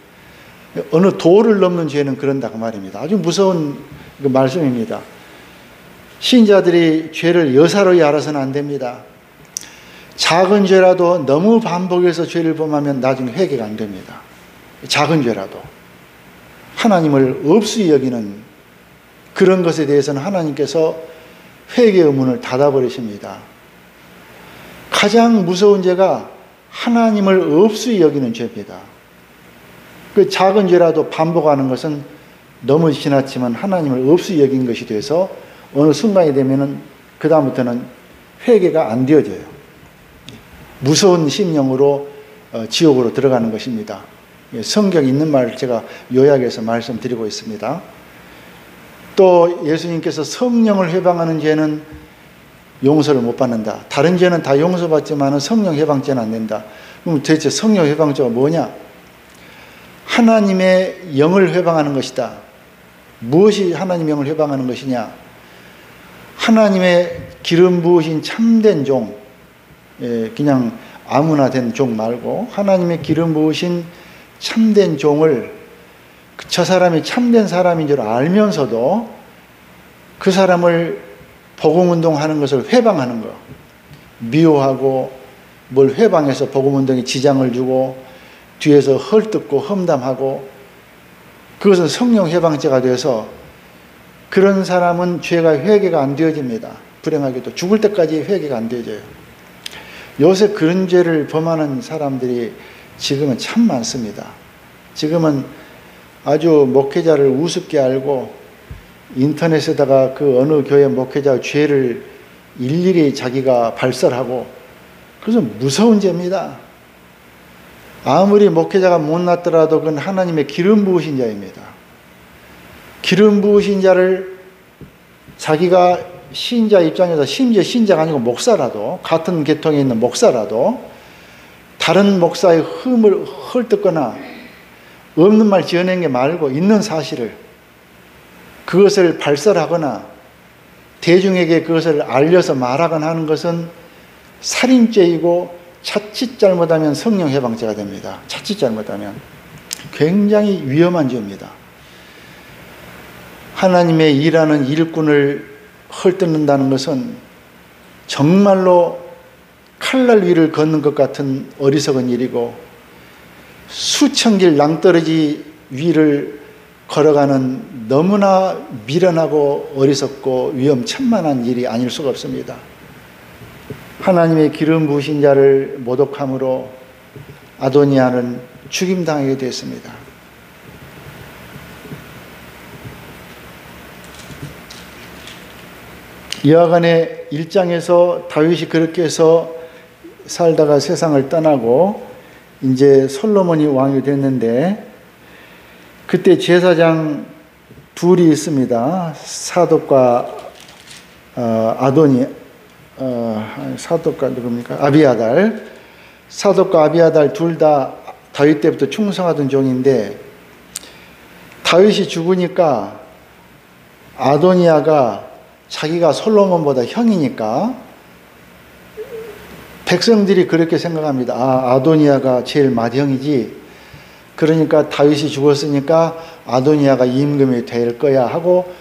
어느 도를 넘는 죄는 그런다고 말입니다. 아주 무서운 그 말씀입니다. 신자들이 죄를 여사로이 알아서는 안 됩니다. 작은 죄라도 너무 반복해서 죄를 범하면 나중에 회개가 안 됩니다. 작은 죄라도. 하나님을 없이 여기는 그런 것에 대해서는 하나님께서 회개의 문을 닫아버리십니다. 가장 무서운 죄가 하나님을 없이 여기는 죄입니다. 그 작은 죄라도 반복하는 것은 너무 지나치면 하나님을 없이 여긴 것이 돼서 어느 순간이 되면은 그다음부터는 회개가 안 되어져요. 무서운 심령으로 지옥으로 들어가는 것입니다. 성경에 있는 말을 제가 요약해서 말씀드리고 있습니다. 또 예수님께서 성령을 해방하는 죄는 용서를 못 받는다. 다른 죄는 다 용서받지만 성령 해방죄는 안 된다. 그럼 대체 성령 해방죄가 뭐냐? 하나님의 영을 해방하는 것이다. 무엇이 하나님의 영을 해방하는 것이냐? 하나님의 기름 부으신 참된 종, 그냥 아무나 된 종 말고 하나님의 기름 부으신 참된 종을, 저 사람이 참된 사람인 줄 알면서도 그 사람을 복음운동하는 것을 회방하는 거, 미워하고 뭘 회방해서 복음운동에 지장을 주고 뒤에서 헐뜯고 험담하고, 그것은 성령 해방죄가 되어서 그런 사람은 죄가 회개가 안 되어집니다. 불행하게도 죽을 때까지 회개가 안 되어져요. 요새 그런 죄를 범하는 사람들이 지금은 참 많습니다. 지금은 아주 목회자를 우습게 알고 인터넷에다가 그 어느 교회 목회자 죄를 일일이 자기가 발설하고, 그래서 무서운 죄입니다. 아무리 목회자가 못났더라도 그건 하나님의 기름 부으신 자입니다. 기름 부으신 자를 자기가 신자 입장에서, 심지어 신자가 아니고 목사라도, 같은 계통에 있는 목사라도 다른 목사의 흠을 헐뜯거나 없는 말 지어낸 게 말고 있는 사실을, 그것을 발설하거나 대중에게 그것을 알려서 말하거나 하는 것은 살인죄이고 자칫 잘못하면 성령 해방죄가 됩니다. 자칫 잘못하면 굉장히 위험한 죄입니다. 하나님의 일하는 일꾼을 헐뜯는다는 것은 정말로 칼날 위를 걷는 것 같은 어리석은 일이고, 수천 길 낭떠러지 위를 걸어가는 너무나 미련하고 어리석고 위험천만한 일이 아닐 수가 없습니다. 하나님의 기름 부으신 자를 모독함으로 아도니아는 죽임당하게 됐습니다. 여하간의 1장에서 다윗이 그렇게 해서 살다가 세상을 떠나고 이제 솔로몬이 왕이 됐는데, 그때 제사장 둘이 있습니다. 사독과 사독과 누굽니까? 아비아달. 사독과 아비아달 둘 다 다윗 때부터 충성하던 종인데, 다윗이 죽으니까 아도니아가 자기가 솔로몬보다 형이니까 백성들이 그렇게 생각합니다. 아도니아가 제일 맏형이지, 그러니까 다윗이 죽었으니까 아도니아가 임금이 될 거야 하고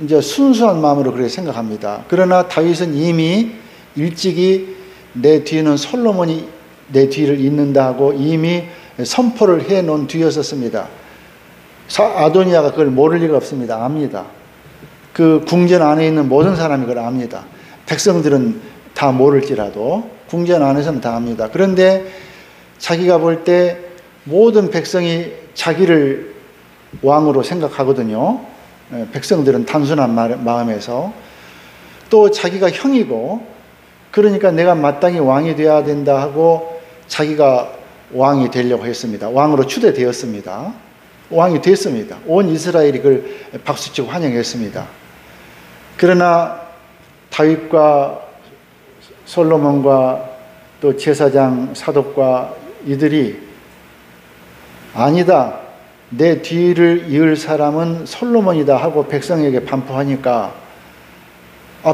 이제 순수한 마음으로 그렇게 생각합니다. 그러나 다윗은 이미 일찍이 내 뒤에는 솔로몬이 내 뒤를 잇는다 하고 이미 선포를 해놓은 뒤였었습니다. 아도니아가 그걸 모를 리가 없습니다. 압니다. 그 궁전 안에 있는 모든 사람이 그걸 압니다. 백성들은 다 모를지라도 궁전 안에서는 다 압니다. 그런데 자기가 볼 때 모든 백성이 자기를 왕으로 생각하거든요. 백성들은 단순한 마음에서. 또 자기가 형이고, 그러니까 내가 마땅히 왕이 되어야 된다 하고 자기가 왕이 되려고 했습니다. 왕으로 추대되었습니다. 왕이 됐습니다. 온 이스라엘이 그걸 박수치고 환영했습니다. 그러나 다윗과 솔로몬과 또 제사장 사독과 이들이 아니다, 내 뒤를 이을 사람은 솔로몬이다 하고 백성에게 반포하니까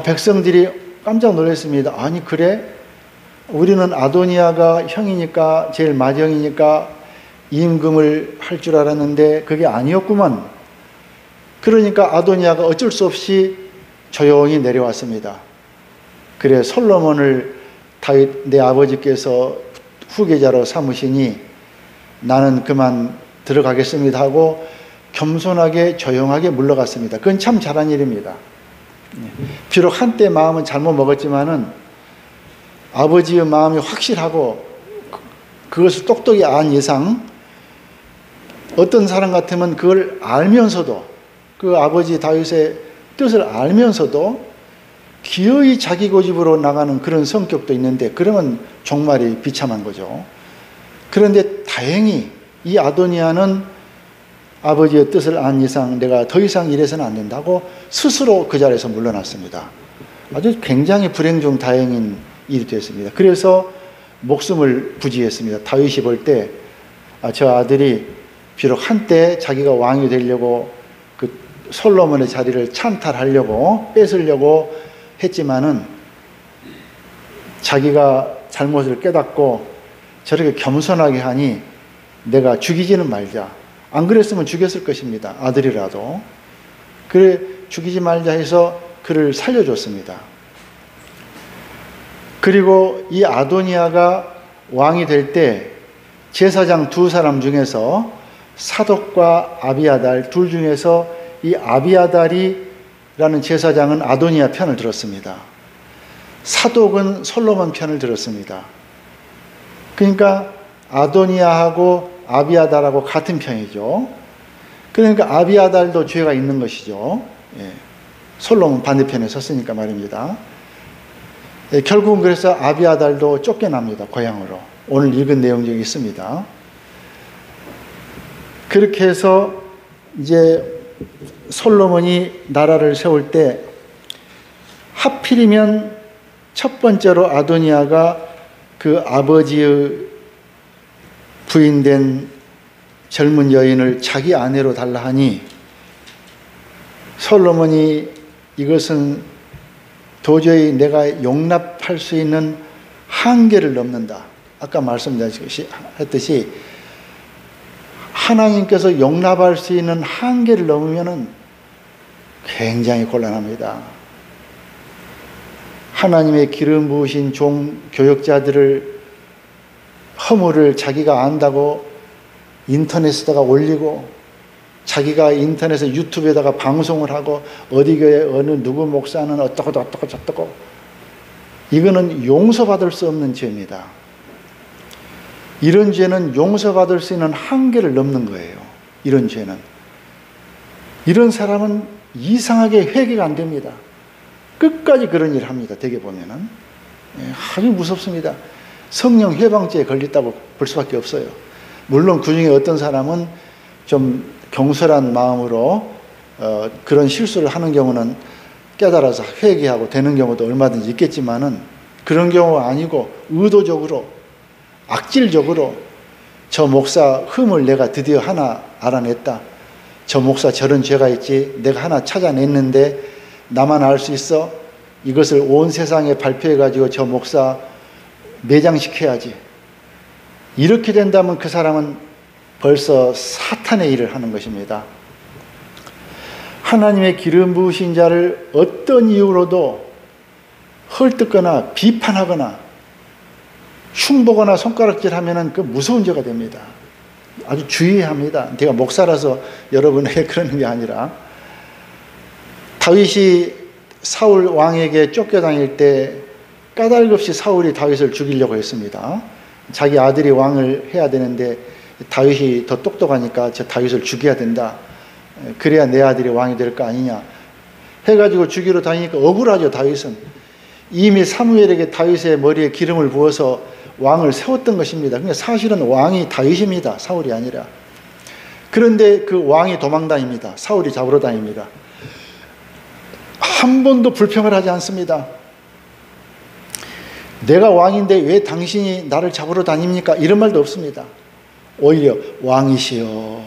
백성들이 깜짝 놀랐습니다. 아니 그래? 우리는 아도니아가 형이니까, 제일 맏형이니까 임금을 할 줄 알았는데 그게 아니었구만. 그러니까 아도니아가 어쩔 수 없이 조용히 내려왔습니다. 그래 솔로몬을 다윗 내 아버지께서 후계자로 삼으시니 나는 그만 들어가겠습니다 하고 겸손하게 조용하게 물러갔습니다. 그건 참 잘한 일입니다. 비록 한때 마음은 잘못 먹었지만은 아버지의 마음이 확실하고 그것을 똑똑히 안 이상, 어떤 사람 같으면 그걸 알면서도, 그 아버지 다윗의 뜻을 알면서도 기어이 자기 고집으로 나가는 그런 성격도 있는데, 그러면 종말이 비참한 거죠. 그런데 다행히 이 아도니아는 아버지의 뜻을 안 이상 내가 더 이상 이래서는 안 된다고 스스로 그 자리에서 물러났습니다. 아주 굉장히 불행 중 다행인 일이 됐습니다. 그래서 목숨을 부지했습니다. 다윗이 볼 때 저 아들이 비록 한때 자기가 왕이 되려고 그 솔로몬의 자리를 찬탈하려고 뺏으려고 했지만은 자기가 잘못을 깨닫고 저렇게 겸손하게 하니 내가 죽이지는 말자. 안 그랬으면 죽였을 것입니다. 아들이라도. 그래 죽이지 말자 해서 그를 살려줬습니다. 그리고 이 아도니아가 왕이 될 때 제사장 두 사람 중에서 사독과 아비아달 둘 중에서 이 아비아달이라는 제사장은 아도니아 편을 들었습니다. 사독은 솔로몬 편을 들었습니다. 그러니까 아도니아하고 아비아달하고 같은 편이죠. 그러니까 아비아달도 죄가 있는 것이죠. 솔로몬 반대편에 섰으니까 말입니다. 결국은 그래서 아비아달도 쫓겨납니다. 고향으로. 오늘 읽은 내용 중에 있습니다. 그렇게 해서 이제 솔로몬이 나라를 세울 때 하필이면 첫 번째로 아도니아가 그 아버지의 부인된 젊은 여인을 자기 아내로 달라 하니 솔로몬이 이것은 도저히 내가 용납할 수 있는 한계를 넘는다. 아까 말씀드렸듯이 하나님께서 용납할 수 있는 한계를 넘으면 굉장히 곤란합니다. 하나님의 기름 부으신 종 교역자들을 허물을 자기가 안다고 인터넷에다가 올리고 자기가 인터넷에 유튜브에다가 방송을 하고 어디 교회 어느 누구 목사는 어떠고 저떠고 이거는 용서받을 수 없는 죄입니다. 이런 죄는 용서받을 수 있는 한계를 넘는 거예요. 이런 죄는. 이런 사람은 이상하게 회개가 안 됩니다. 끝까지 그런 일을 합니다. 되게 보면은. 아주 무섭습니다. 성령 해방죄에 걸렸다고 볼 수밖에 없어요. 물론 그 중에 어떤 사람은 좀 경솔한 마음으로 그런 실수를 하는 경우는 깨달아서 회개하고 되는 경우도 얼마든지 있겠지만은 그런 경우가 아니고 의도적으로 악질적으로 저 목사 흠을 내가 드디어 하나 알아냈다. 저 목사 저런 죄가 있지. 내가 하나 찾아냈는데 나만 알 수 있어. 이것을 온 세상에 발표해가지고 저 목사 매장시켜야지. 이렇게 된다면 그 사람은 벌써 사탄의 일을 하는 것입니다. 하나님의 기름 부으신 자를 어떤 이유로도 헐뜯거나 비판하거나 흉보거나 손가락질하면은 그 무서운 죄가 됩니다. 아주 주의해야 합니다. 내가 목사라서 여러분에게 그러는 게 아니라 다윗이 사울 왕에게 쫓겨다닐 때 까닭없이 사울이 다윗을 죽이려고 했습니다. 자기 아들이 왕을 해야 되는데 다윗이 더 똑똑하니까 저 다윗을 죽여야 된다. 그래야 내 아들이 왕이 될 거 아니냐 해가지고 죽이러 다니니까 억울하죠. 다윗은 이미 사무엘에게 다윗의 머리에 기름을 부어서 왕을 세웠던 것입니다. 그러니까 사실은 왕이 다윗입니다. 사울이 아니라. 그런데 그 왕이 도망다닙니다. 사울이 잡으러 다닙니다. 한 번도 불평을 하지 않습니다. 내가 왕인데 왜 당신이 나를 잡으러 다닙니까? 이런 말도 없습니다. 오히려 왕이시여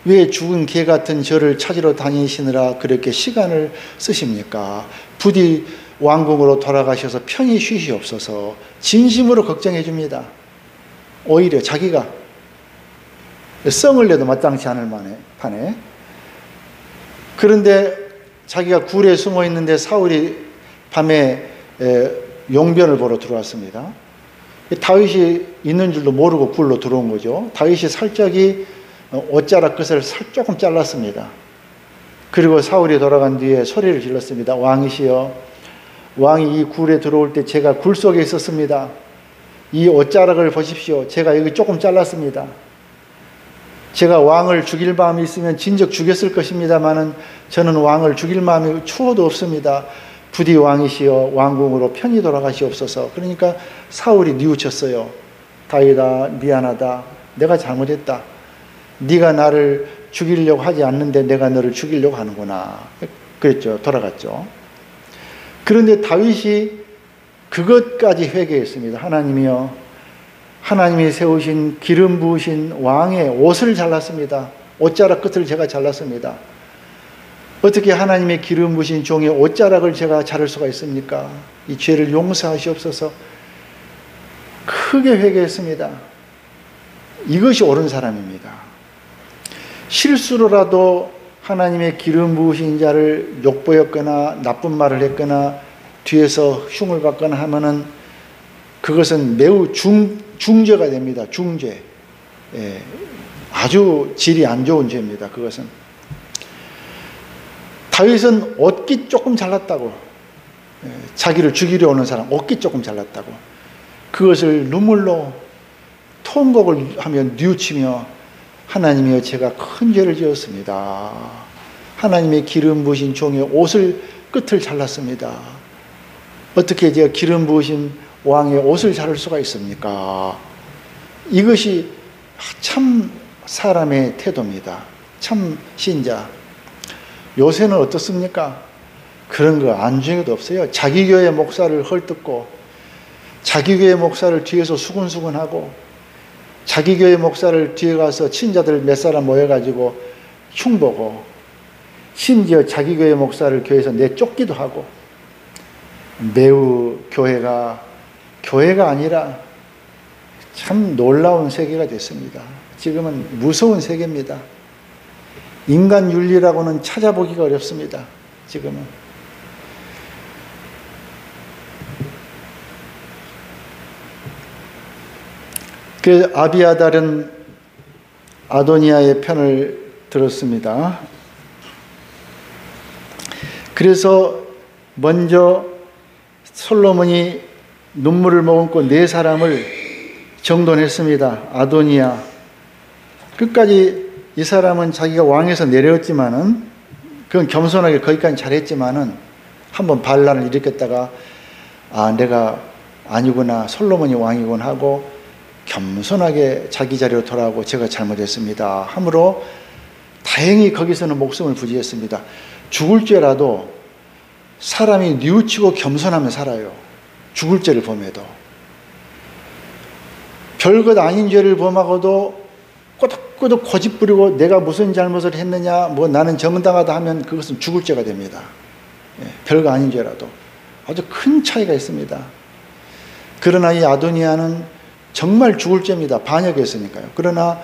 왜 죽은 개 같은 저를 찾으러 다니시느라 그렇게 시간을 쓰십니까? 부디 왕궁으로 돌아가셔서 편히 쉬시옵소서. 진심으로 걱정해 줍니다. 오히려 자기가 썽을 내도 마땅치 않을 판에. 그런데 자기가 굴에 숨어 있는데 사울이 밤에 용변을 보러 들어왔습니다. 다윗이 있는 줄도 모르고 굴로 들어온 거죠. 다윗이 살짝이 옷자락 끝을 조금 잘랐습니다. 그리고 사울이 돌아간 뒤에 소리를 질렀습니다. 왕이시여, 왕이 이 굴에 들어올 때 제가 굴 속에 있었습니다. 이 옷자락을 보십시오. 제가 여기 조금 잘랐습니다. 제가 왕을 죽일 마음이 있으면 진즉 죽였을 것입니다마는 저는 왕을 죽일 마음이 추호도 없습니다. 부디 왕이시여 왕궁으로 편히 돌아가시옵소서. 그러니까 사울이 뉘우쳤어요. 다윗아 미안하다. 내가 잘못했다. 네가 나를 죽이려고 하지 않는데 내가 너를 죽이려고 하는구나. 그랬죠. 돌아갔죠. 그런데 다윗이 그것까지 회개했습니다. 하나님이여, 하나님이 세우신 기름 부으신 왕의 옷을 잘랐습니다. 옷자락 끝을 제가 잘랐습니다. 어떻게 하나님의 기름 부으신 종의 옷자락을 제가 자를 수가 있습니까? 이 죄를 용서하시옵소서. 크게 회개했습니다. 이것이 옳은 사람입니다. 실수로라도 하나님의 기름 부으신 자를 욕보였거나 나쁜 말을 했거나 뒤에서 흉을 받거나 하면은 그것은 매우 중죄가 됩니다. 중죄. 예, 아주 질이 안 좋은 죄입니다. 그것은. 다윗은 옷깃 조금 잘랐다고. 예, 자기를 죽이려 오는 사람 옷깃 조금 잘랐다고. 그것을 눈물로 통곡을 하며 뉘우치며 하나님이여 제가 큰 죄를 지었습니다. 하나님의 기름 부으신 종의 옷을 끝을 잘랐습니다. 어떻게 제가 기름 부으신 왕의 옷을 자를 수가 있습니까? 이것이 참 사람의 태도입니다. 참 신자. 요새는 어떻습니까? 그런 거 안중에도 없어요. 자기 교회 목사를 헐뜯고 자기 교회 목사를 뒤에서 수군수군하고 자기 교회 목사를 뒤에 가서 친자들 몇 사람 모여가지고 흉보고 심지어 자기 교회 목사를 교회에서 내쫓기도 하고 매우 교회가 아니라 참 놀라운 세계가 됐습니다. 지금은 무서운 세계입니다. 인간 윤리라고는 찾아보기가 어렵습니다. 지금은. 그 아비아달은 아도니아의 편을 들었습니다. 그래서 먼저 솔로몬이 눈물을 머금고 네 사람을 정돈했습니다. 아도니아. 끝까지 이 사람은 자기가 왕에서 내려왔지만은, 그건 겸손하게 거기까지 잘했지만은, 한번 반란을 일으켰다가, 아, 내가 아니구나, 솔로몬이 왕이군 하고, 겸손하게 자기 자리로 돌아오고 제가 잘못했습니다 하므로 다행히 거기서는 목숨을 부지했습니다. 죽을 죄라도 사람이 뉘우치고 겸손하면 살아요. 죽을 죄를 범해도. 별것 아닌 죄를 범하고도 꼬득꼬득 고집 부리고 내가 무슨 잘못을 했느냐, 뭐 나는 정당하다 하면 그것은 죽을 죄가 됩니다. 별거 아닌 죄라도. 아주 큰 차이가 있습니다. 그러나 이 아도니아는 정말 죽을 죄입니다. 반역했으니까요. 그러나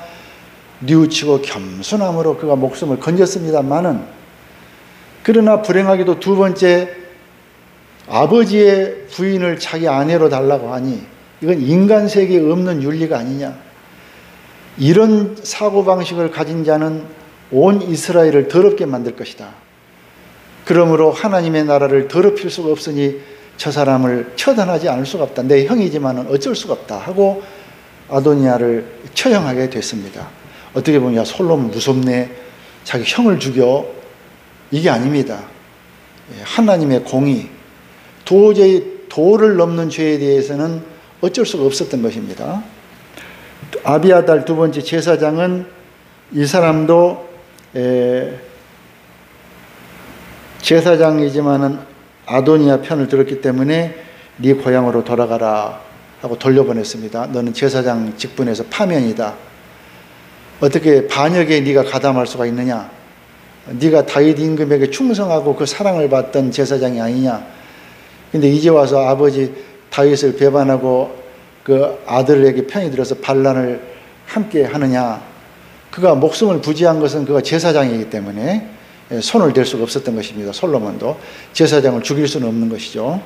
뉘우치고 겸손함으로 그가 목숨을 건졌습니다마는, 그러나 불행하게도 두 번째 아버지의 부인을 자기 아내로 달라고 하니 이건 인간 세계에 없는 윤리가 아니냐. 이런 사고방식을 가진 자는 온 이스라엘을 더럽게 만들 것이다. 그러므로 하나님의 나라를 더럽힐 수가 없으니 저 사람을 처단하지 않을 수가 없다. 내 형이지만 어쩔 수가 없다 하고 아도니아를 처형하게 됐습니다. 어떻게 보면 야, 솔로몬 무섭네, 자기 형을 죽여, 이게 아닙니다. 하나님의 공의, 도저히 도를 넘는 죄에 대해서는 어쩔 수가 없었던 것입니다. 아비아달 두 번째 제사장은 이 사람도 제사장이지만은 아도니아 편을 들었기 때문에 네 고향으로 돌아가라 하고 돌려보냈습니다. 너는 제사장 직분에서 파면이다. 어떻게 반역에 네가 가담할 수가 있느냐? 네가 다윗 임금에게 충성하고 그 사랑을 받던 제사장이 아니냐? 근데 이제 와서 아버지 다윗을 배반하고 그 아들에게 편이 들어서 반란을 함께 하느냐? 그가 목숨을 부지한 것은 그가 제사장이기 때문에 손을 댈 수가 없었던 것입니다. 솔로몬도 제사장을 죽일 수는 없는 것이죠.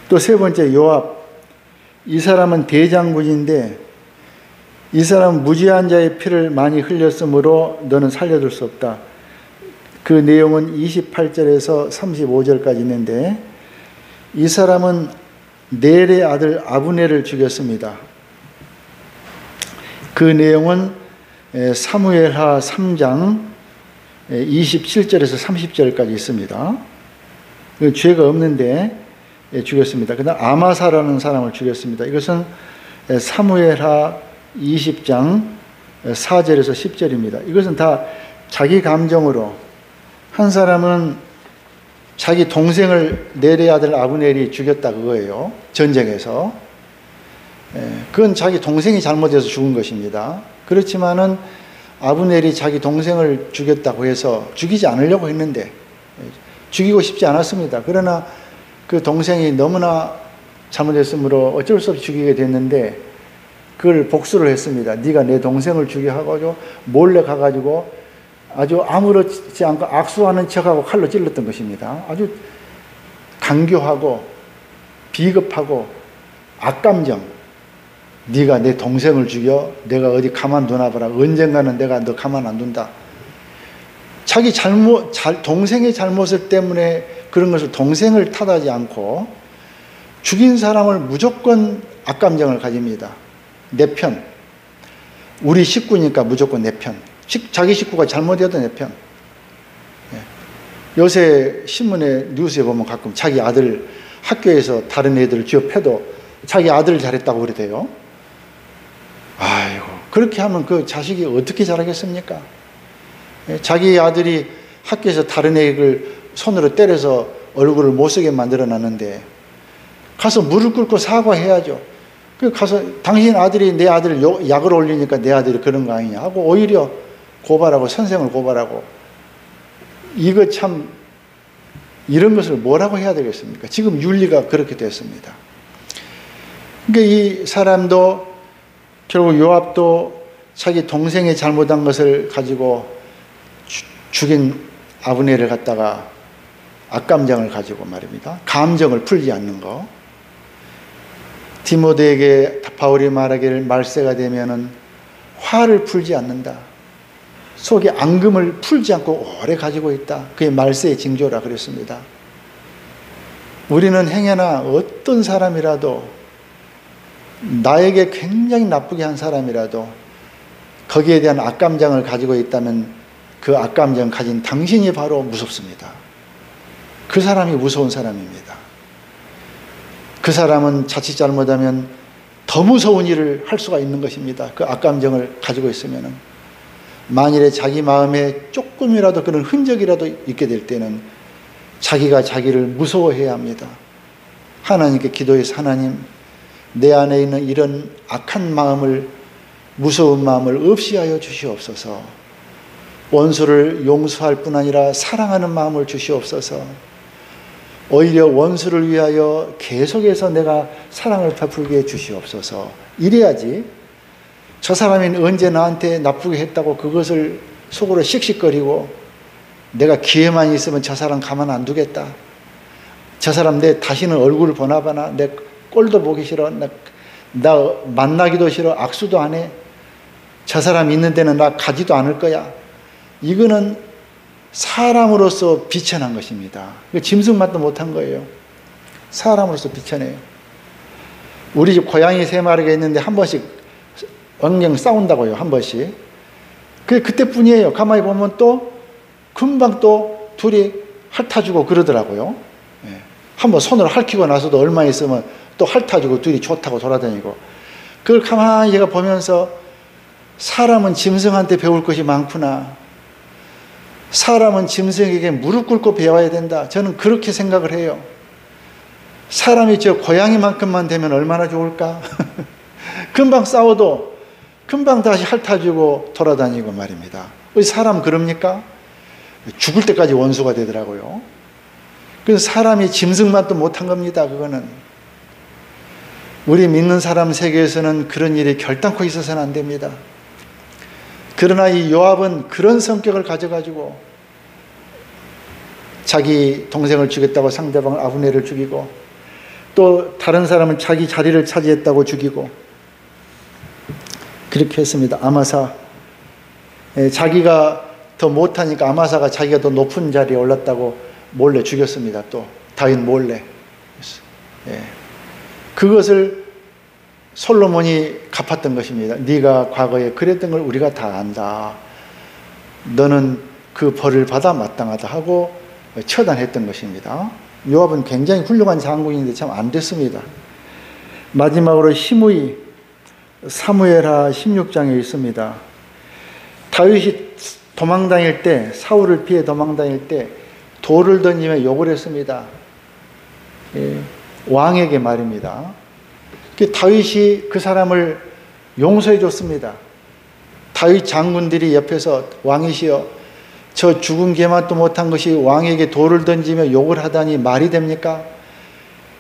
또 세 번째 요압. 이 사람은 대장군인데 이 사람은 무지한 자의 피를 많이 흘렸으므로 너는 살려둘 수 없다. 그 내용은 28절에서 35절까지 있는데, 이 사람은 넬의 아들 아브넬을 죽였습니다. 그 내용은 사무엘하 3장 27절에서 30절까지 있습니다. 죄가 없는데 죽였습니다. 그 다음 아마사라는 사람을 죽였습니다. 이것은 사무엘하 20장 4절에서 10절입니다. 이것은 다 자기 감정으로, 한 사람은 자기 동생을 넬의 아들 아브넬이 죽였다 그거예요. 전쟁에서. 그건 자기 동생이 잘못해서 죽은 것입니다. 그렇지만은 아브넬이 자기 동생을 죽였다고 해서 죽이지 않으려고 했는데 죽이고 싶지 않았습니다. 그러나 그 동생이 너무나 잘못했으므로 어쩔 수 없이 죽이게 됐는데 그걸 복수를 했습니다. 네가 내 동생을 죽여가지고 몰래 가가지고 아주 아무렇지 않고 악수하는 척하고 칼로 찔렀던 것입니다. 아주 강교하고 비겁하고 악감정. 네가 내 동생을 죽여? 내가 어디 가만두나 보라. 언젠가는 내가 너 가만 안 둔다. 자기 동생의 잘못을 때문에 그런 것을 동생을 탓하지 않고 죽인 사람을 무조건 악감정을 가집니다. 내 편. 우리 식구니까 무조건 내 편. 자기 식구가 잘못해도 내 편. 요새 신문에 뉴스에 보면 가끔 자기 아들 학교에서 다른 애들을 쥐어패도 자기 아들 잘했다고 그러대요. 아이고, 그렇게 하면 그 자식이 어떻게 자라겠습니까? 자기 아들이 학교에서 다른 애를 손으로 때려서 얼굴을 못쓰게 만들어 놨는데 가서 무릎 꿇고 사과해야죠. 그 가서 당신 아들이 내 아들을 약을 올리니까 내 아들이 그런 거 아니냐 하고 오히려 고발하고 선생을 고발하고, 이거 참 이런 것을 뭐라고 해야 되겠습니까? 지금 윤리가 그렇게 됐습니다. 그러니까 이 사람도 결국 요압도 자기 동생이 잘못한 것을 가지고 죽인 아브넬을 갖다가 악감정을 가지고 말입니다. 감정을 풀지 않는 거. 디모데에게 바울이 말하기를 말세가 되면은 화를 풀지 않는다. 속에 앙금을 풀지 않고 오래 가지고 있다. 그게 말세의 징조라 그랬습니다. 우리는 행여나 어떤 사람이라도 나에게 굉장히 나쁘게 한 사람이라도 거기에 대한 악감정을 가지고 있다면 그 악감정 가진 당신이 바로 무섭습니다. 그 사람이 무서운 사람입니다. 그 사람은 자칫 잘못하면 더 무서운 일을 할 수가 있는 것입니다. 그 악감정을 가지고 있으면은. 만일에 자기 마음에 조금이라도 그런 흔적이라도 있게 될 때는 자기가 자기를 무서워해야 합니다. 하나님께 기도해서 하나님, 내 안에 있는 이런 악한 마음을, 무서운 마음을 없이 하여 주시옵소서. 원수를 용서할 뿐 아니라 사랑하는 마음을 주시옵소서. 오히려 원수를 위하여 계속해서 내가 사랑을 베풀게 해 주시옵소서. 이래야지 저 사람이 언제 나한테 나쁘게 했다고 그것을 속으로 씩씩거리고 내가 기회만 있으면 저 사람 가만 안 두겠다. 저 사람 내 다시는 얼굴을 보나봐나. 내 꼴도 보기 싫어. 나 만나기도 싫어. 악수도 안 해. 저 사람 있는 데는 나 가지도 않을 거야. 이거는 사람으로서 비천한 것입니다. 짐승만도 못한 거예요. 사람으로서 비천해요. 우리 집 고양이 3마리가 있는데 한 번씩 엉경 싸운다고요. 한 번씩. 그때뿐이에요. 가만히 보면 또 금방 또 둘이 핥아주고 그러더라고요. 예. 한번 손으로 핥히고 나서도 얼마 있으면 또 핥아주고 둘이 좋다고 돌아다니고. 그걸 가만히 얘가 보면서 사람은 짐승한테 배울 것이 많구나. 사람은 짐승에게 무릎 꿇고 배워야 된다. 저는 그렇게 생각을 해요. 사람이 저 고양이만큼만 되면 얼마나 좋을까? 금방 싸워도 금방 다시 핥아주고 돌아다니고 말입니다. 사람 그럽니까? 죽을 때까지 원수가 되더라고요. 그래서 사람이 짐승만도 못한 겁니다. 그거는. 우리 믿는 사람 세계에서는 그런 일이 결단코 있어서는 안 됩니다. 그러나 이 요압은 그런 성격을 가져가지고 자기 동생을 죽였다고 상대방 아브넬을 죽이고 또 다른 사람은 자기 자리를 차지했다고 죽이고 그렇게 했습니다. 아마사. 자기가 더 못하니까 아마사가 자기가 더 높은 자리에 올랐다고 몰래 죽였습니다. 또 다윗 몰래. 그것을 솔로몬이 갚았던 것입니다. 네가 과거에 그랬던 걸 우리가 다 안다. 너는 그 벌을 받아 마땅하다 하고 처단했던 것입니다. 요압은 굉장히 훌륭한 장군인데 참 안 됐습니다. 마지막으로 시므이 사무엘하 16장에 있습니다. 다윗이 도망다닐 때, 사울을 피해 도망다닐 때 돌을 던지며 욕을 했습니다. 왕에게 말입니다. 다윗이 그 사람을 용서해 줬습니다. 다윗 장군들이 옆에서 왕이시여 저 죽은 개만도 못한 것이 왕에게 돌을 던지며 욕을 하다니 말이 됩니까?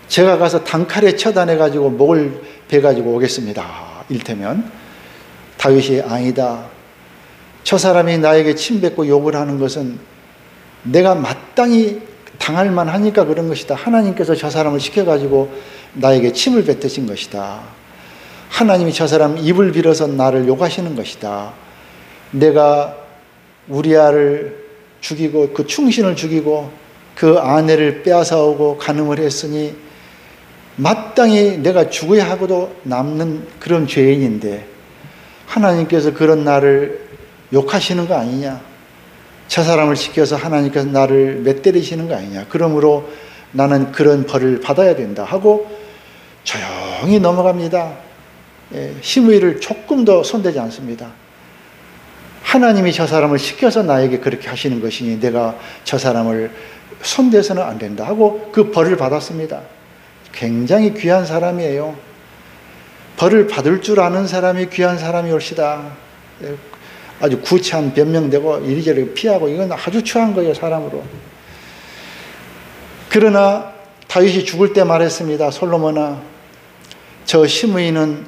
제가 가서 단칼에 처단해 가지고 목을 베 가지고 오겠습니다. 일테면 다윗이 아니다. 저 사람이 나에게 침뱉고 욕을 하는 것은 내가 마땅히 당할 만하니까 그런 것이다. 하나님께서 저 사람을 시켜가지고 나에게 침을 뱉으신 것이다. 하나님이 저 사람 입을 빌어서 나를 욕하시는 것이다. 내가 우리아를 죽이고 그 충신을 죽이고 그 아내를 빼앗아오고 간음을 했으니 마땅히 내가 죽어야 하고도 남는 그런 죄인인데 하나님께서 그런 나를 욕하시는 거 아니냐. 저 사람을 시켜서 하나님께서 나를 맷때리시는 거 아니냐. 그러므로 나는 그런 벌을 받아야 된다 하고 조용히 넘어갑니다. 시므이를 조금 더 손대지 않습니다. 하나님이 저 사람을 시켜서 나에게 그렇게 하시는 것이니 내가 저 사람을 손대서는 안 된다 하고 그 벌을 받았습니다. 굉장히 귀한 사람이에요. 벌을 받을 줄 아는 사람이 귀한 사람이 올시다. 아주 구차한 변명되고 이리저리 피하고 이건 아주 추한 거예요. 사람으로. 그러나 다윗이 죽을 때 말했습니다. 솔로몬아, 저 시므이는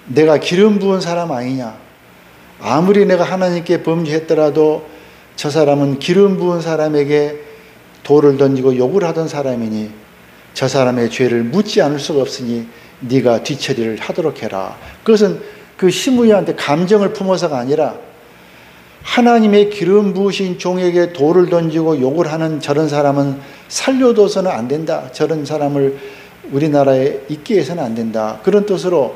내가 기름 부은 사람 아니냐? 아무리 내가 하나님께 범죄했더라도 저 사람은 기름 부은 사람에게 돌을 던지고 욕을 하던 사람이니 저 사람의 죄를 묻지 않을 수가 없으니 네가 뒤처리를 하도록 해라. 그것은 그 시므이한테 감정을 품어서가 아니라 하나님의 기름 부으신 종에게 돌을 던지고 욕을 하는 저런 사람은 살려둬서는 안 된다. 저런 사람을 우리나라에 있게 해서는 안 된다. 그런 뜻으로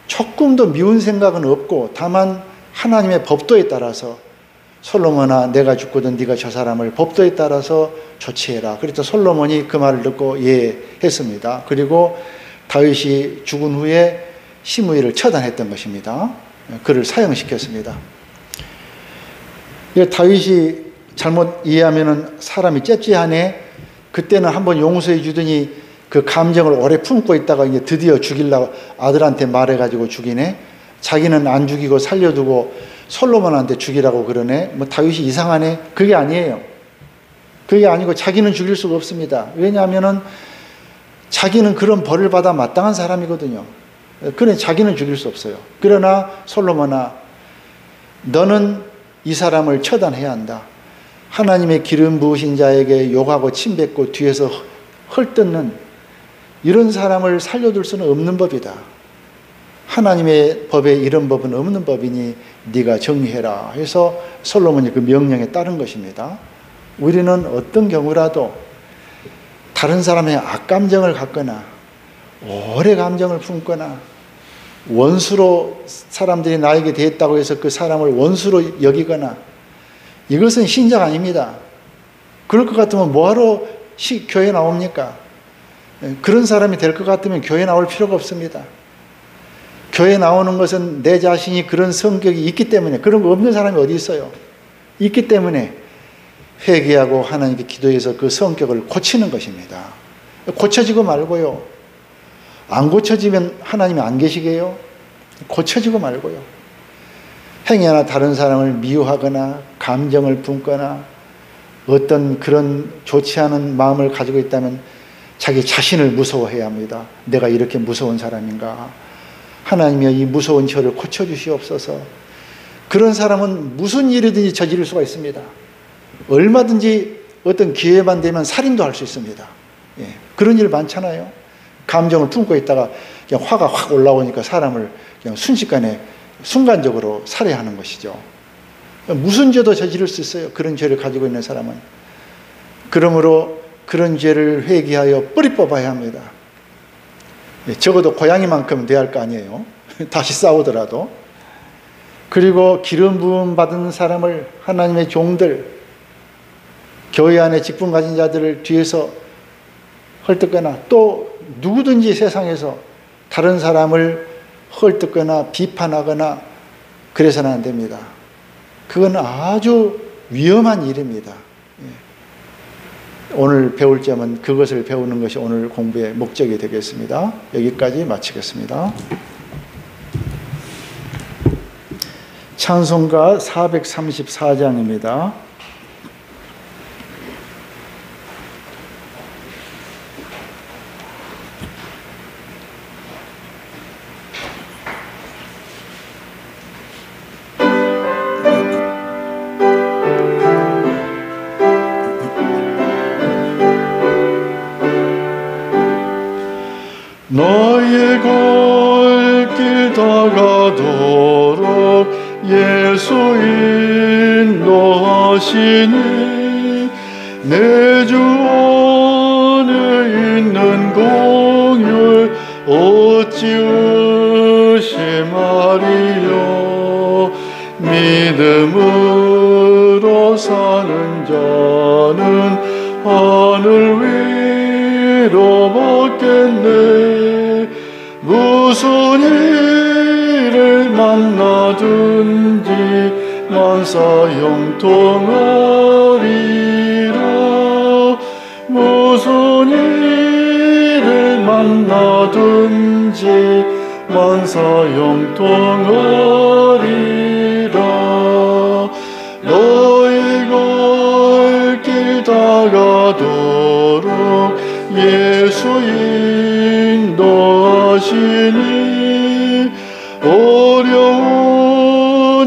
조금도 미운 생각은 없고 다만 하나님의 법도에 따라서 솔로몬아, 내가 죽거든 네가 저 사람을 법도에 따라서 조치해라. 그래서 솔로몬이 그 말을 듣고 예 했습니다. 그리고 다윗이 죽은 후에 시므이를 처단했던 것입니다. 그를 사형시켰습니다. 다윗이 잘못 이해하면 사람이 째째하네. 그때는 한번 용서해 주더니 그 감정을 오래 품고 있다가 이제 드디어 죽이려고 아들한테 말해가지고 죽이네. 자기는 안 죽이고 살려두고 솔로몬한테 죽이라고 그러네. 뭐 다윗이 이상하네. 그게 아니에요. 그게 아니고 자기는 죽일 수가 없습니다. 왜냐하면은 자기는 그런 벌을 받아 마땅한 사람이거든요. 그래 자기는 죽일 수 없어요. 그러나 솔로몬아, 너는 이 사람을 처단해야 한다. 하나님의 기름 부으신 자에게 욕하고 침뱉고 뒤에서 헐뜯는 이런 사람을 살려둘 수는 없는 법이다. 하나님의 법에 이런 법은 없는 법이니 네가 정리해라 해서 솔로몬이 그 명령에 따른 것입니다. 우리는 어떤 경우라도 다른 사람의 악감정을 갖거나 오래 감정을 품거나 원수로 사람들이 나에게 대했다고 해서 그 사람을 원수로 여기거나 이것은 신자가 아닙니다. 그럴 것 같으면 뭐하러 교회 나옵니까? 그런 사람이 될 것 같으면 교회 나올 필요가 없습니다. 교회 나오는 것은 내 자신이 그런 성격이 있기 때문에, 그런 거 없는 사람이 어디 있어요? 있기 때문에 회개하고 하나님께 기도해서 그 성격을 고치는 것입니다. 고쳐지고 말고요. 안 고쳐지면 하나님이 안 계시게요? 고쳐지고 말고요. 행위 하나 다른 사람을 미워하거나 감정을 품거나 어떤 그런 좋지 않은 마음을 가지고 있다면 자기 자신을 무서워해야 합니다. 내가 이렇게 무서운 사람인가? 하나님이여 이 무서운 저를 고쳐주시옵소서. 그런 사람은 무슨 일이든지 저지를 수가 있습니다. 얼마든지 어떤 기회만 되면 살인도 할 수 있습니다. 예, 그런 일 많잖아요. 감정을 품고 있다가 그냥 화가 확 올라오니까 사람을 그냥 순식간에 순간적으로 살해하는 것이죠. 무슨 죄도 저지를 수 있어요. 그런 죄를 가지고 있는 사람은. 그러므로 그런 죄를 회개하여 뿌리 뽑아야 합니다. 적어도 고양이만큼은 돼야 할 거 아니에요. 다시 싸우더라도. 그리고 기름 부음 받은 사람을, 하나님의 종들, 교회 안에 직분 가진 자들을 뒤에서 헐뜯거나 또 누구든지 세상에서 다른 사람을 헐뜯거나 비판하거나 그래서는 안 됩니다. 그건 아주 위험한 일입니다. 오늘 배울 점은 그것을 배우는 것이 오늘 공부의 목적이 되겠습니다. 여기까지 마치겠습니다. 찬송가 434장입니다. 너의 골길 다가도록 예수 인도하시니 내 주 안에 있는 공율 어찌 의심하리요. 믿음으로 사는 자는 하늘 위로 받겠네. 무슨 일을 만나든지 만사 형통하리라. 무슨 일을 만나든지 만사 형통하리라. 너의 갈 길 따가도록 예수 인도하시니 어려운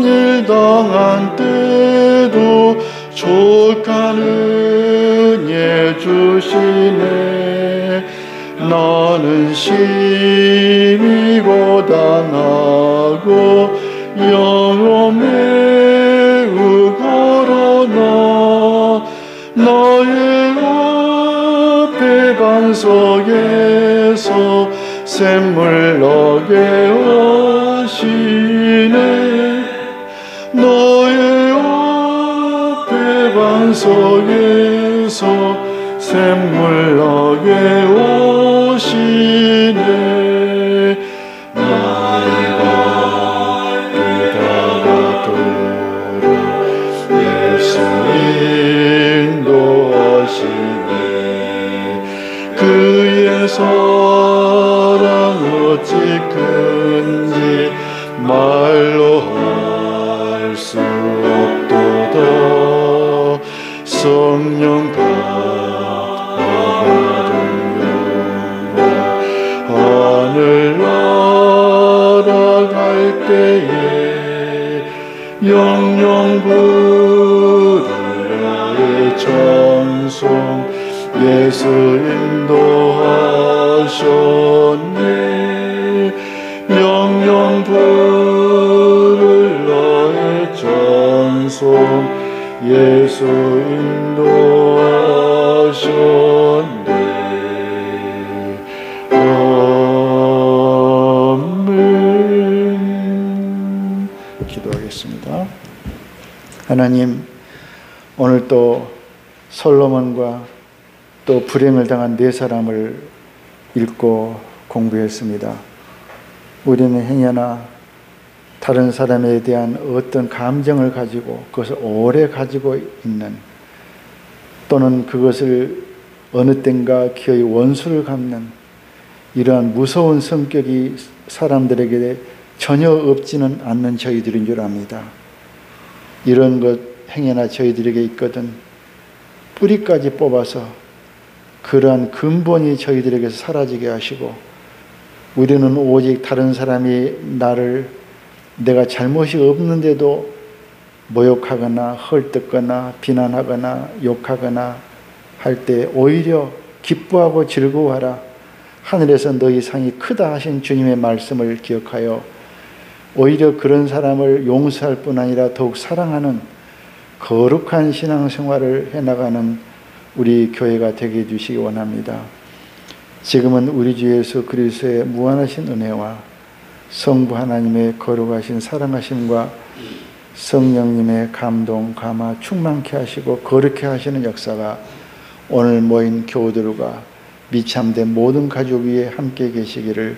일 당한 때도 족한 은혜 주시네. 나는 심히 고단하고 영혼 매우 걸어나 너의 앞에 반석에서 샘물 나게 하시네. 너의 앞에 반석에서 샘물 나게 하시네. 나의 발을 닦아도록 예수 인도하시네. 그의 사랑 어찌 큰지 말로 할 수 없도다. 성령 받은 영광 하늘 날아갈 때에 영영 부르의 찬송 예수 인도하셨네. 영영 부를 나의 찬송 예수 인도하셨네. 아멘. 기도하겠습니다. 하나님, 오늘 또 솔로몬과 또 불행을 당한 네 사람을 읽고 공부했습니다. 우리는 행여나 다른 사람에 대한 어떤 감정을 가지고 그것을 오래 가지고 있는, 또는 그것을 어느 땐가 기어이 원수를 갚는 이러한 무서운 성격이 사람들에게 전혀 없지는 않는 저희들인 줄 압니다. 이런 것 행여나 저희들에게 있거든 뿌리까지 뽑아서 그러한 근본이 저희들에게서 사라지게 하시고, 우리는 오직 다른 사람이 나를 내가 잘못이 없는데도 모욕하거나 헐뜯거나 비난하거나 욕하거나 할 때 오히려 기뻐하고 즐거워하라. 하늘에서 너희 상이 크다 하신 주님의 말씀을 기억하여 오히려 그런 사람을 용서할 뿐 아니라 더욱 사랑하는 거룩한 신앙생활을 해나가는 우리 교회가 되게 해주시기 원합니다. 지금은 우리 주 예수 그리스도의 무한하신 은혜와 성부 하나님의 거룩하신 사랑하심과 성령님의 감동, 감화 충만케 하시고 거룩케 하시는 역사가 오늘 모인 교우들과 미참된 모든 가족 위에 함께 계시기를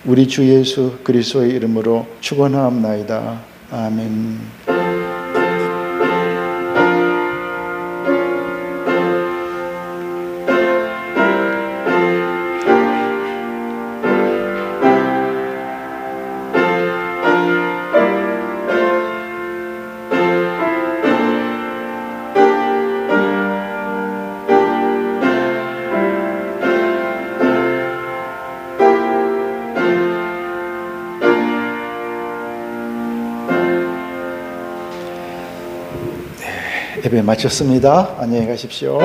우리 주 예수 그리스도의 이름으로 축원하옵나이다. 아멘. 예배 마쳤습니다. 안녕히 가십시오.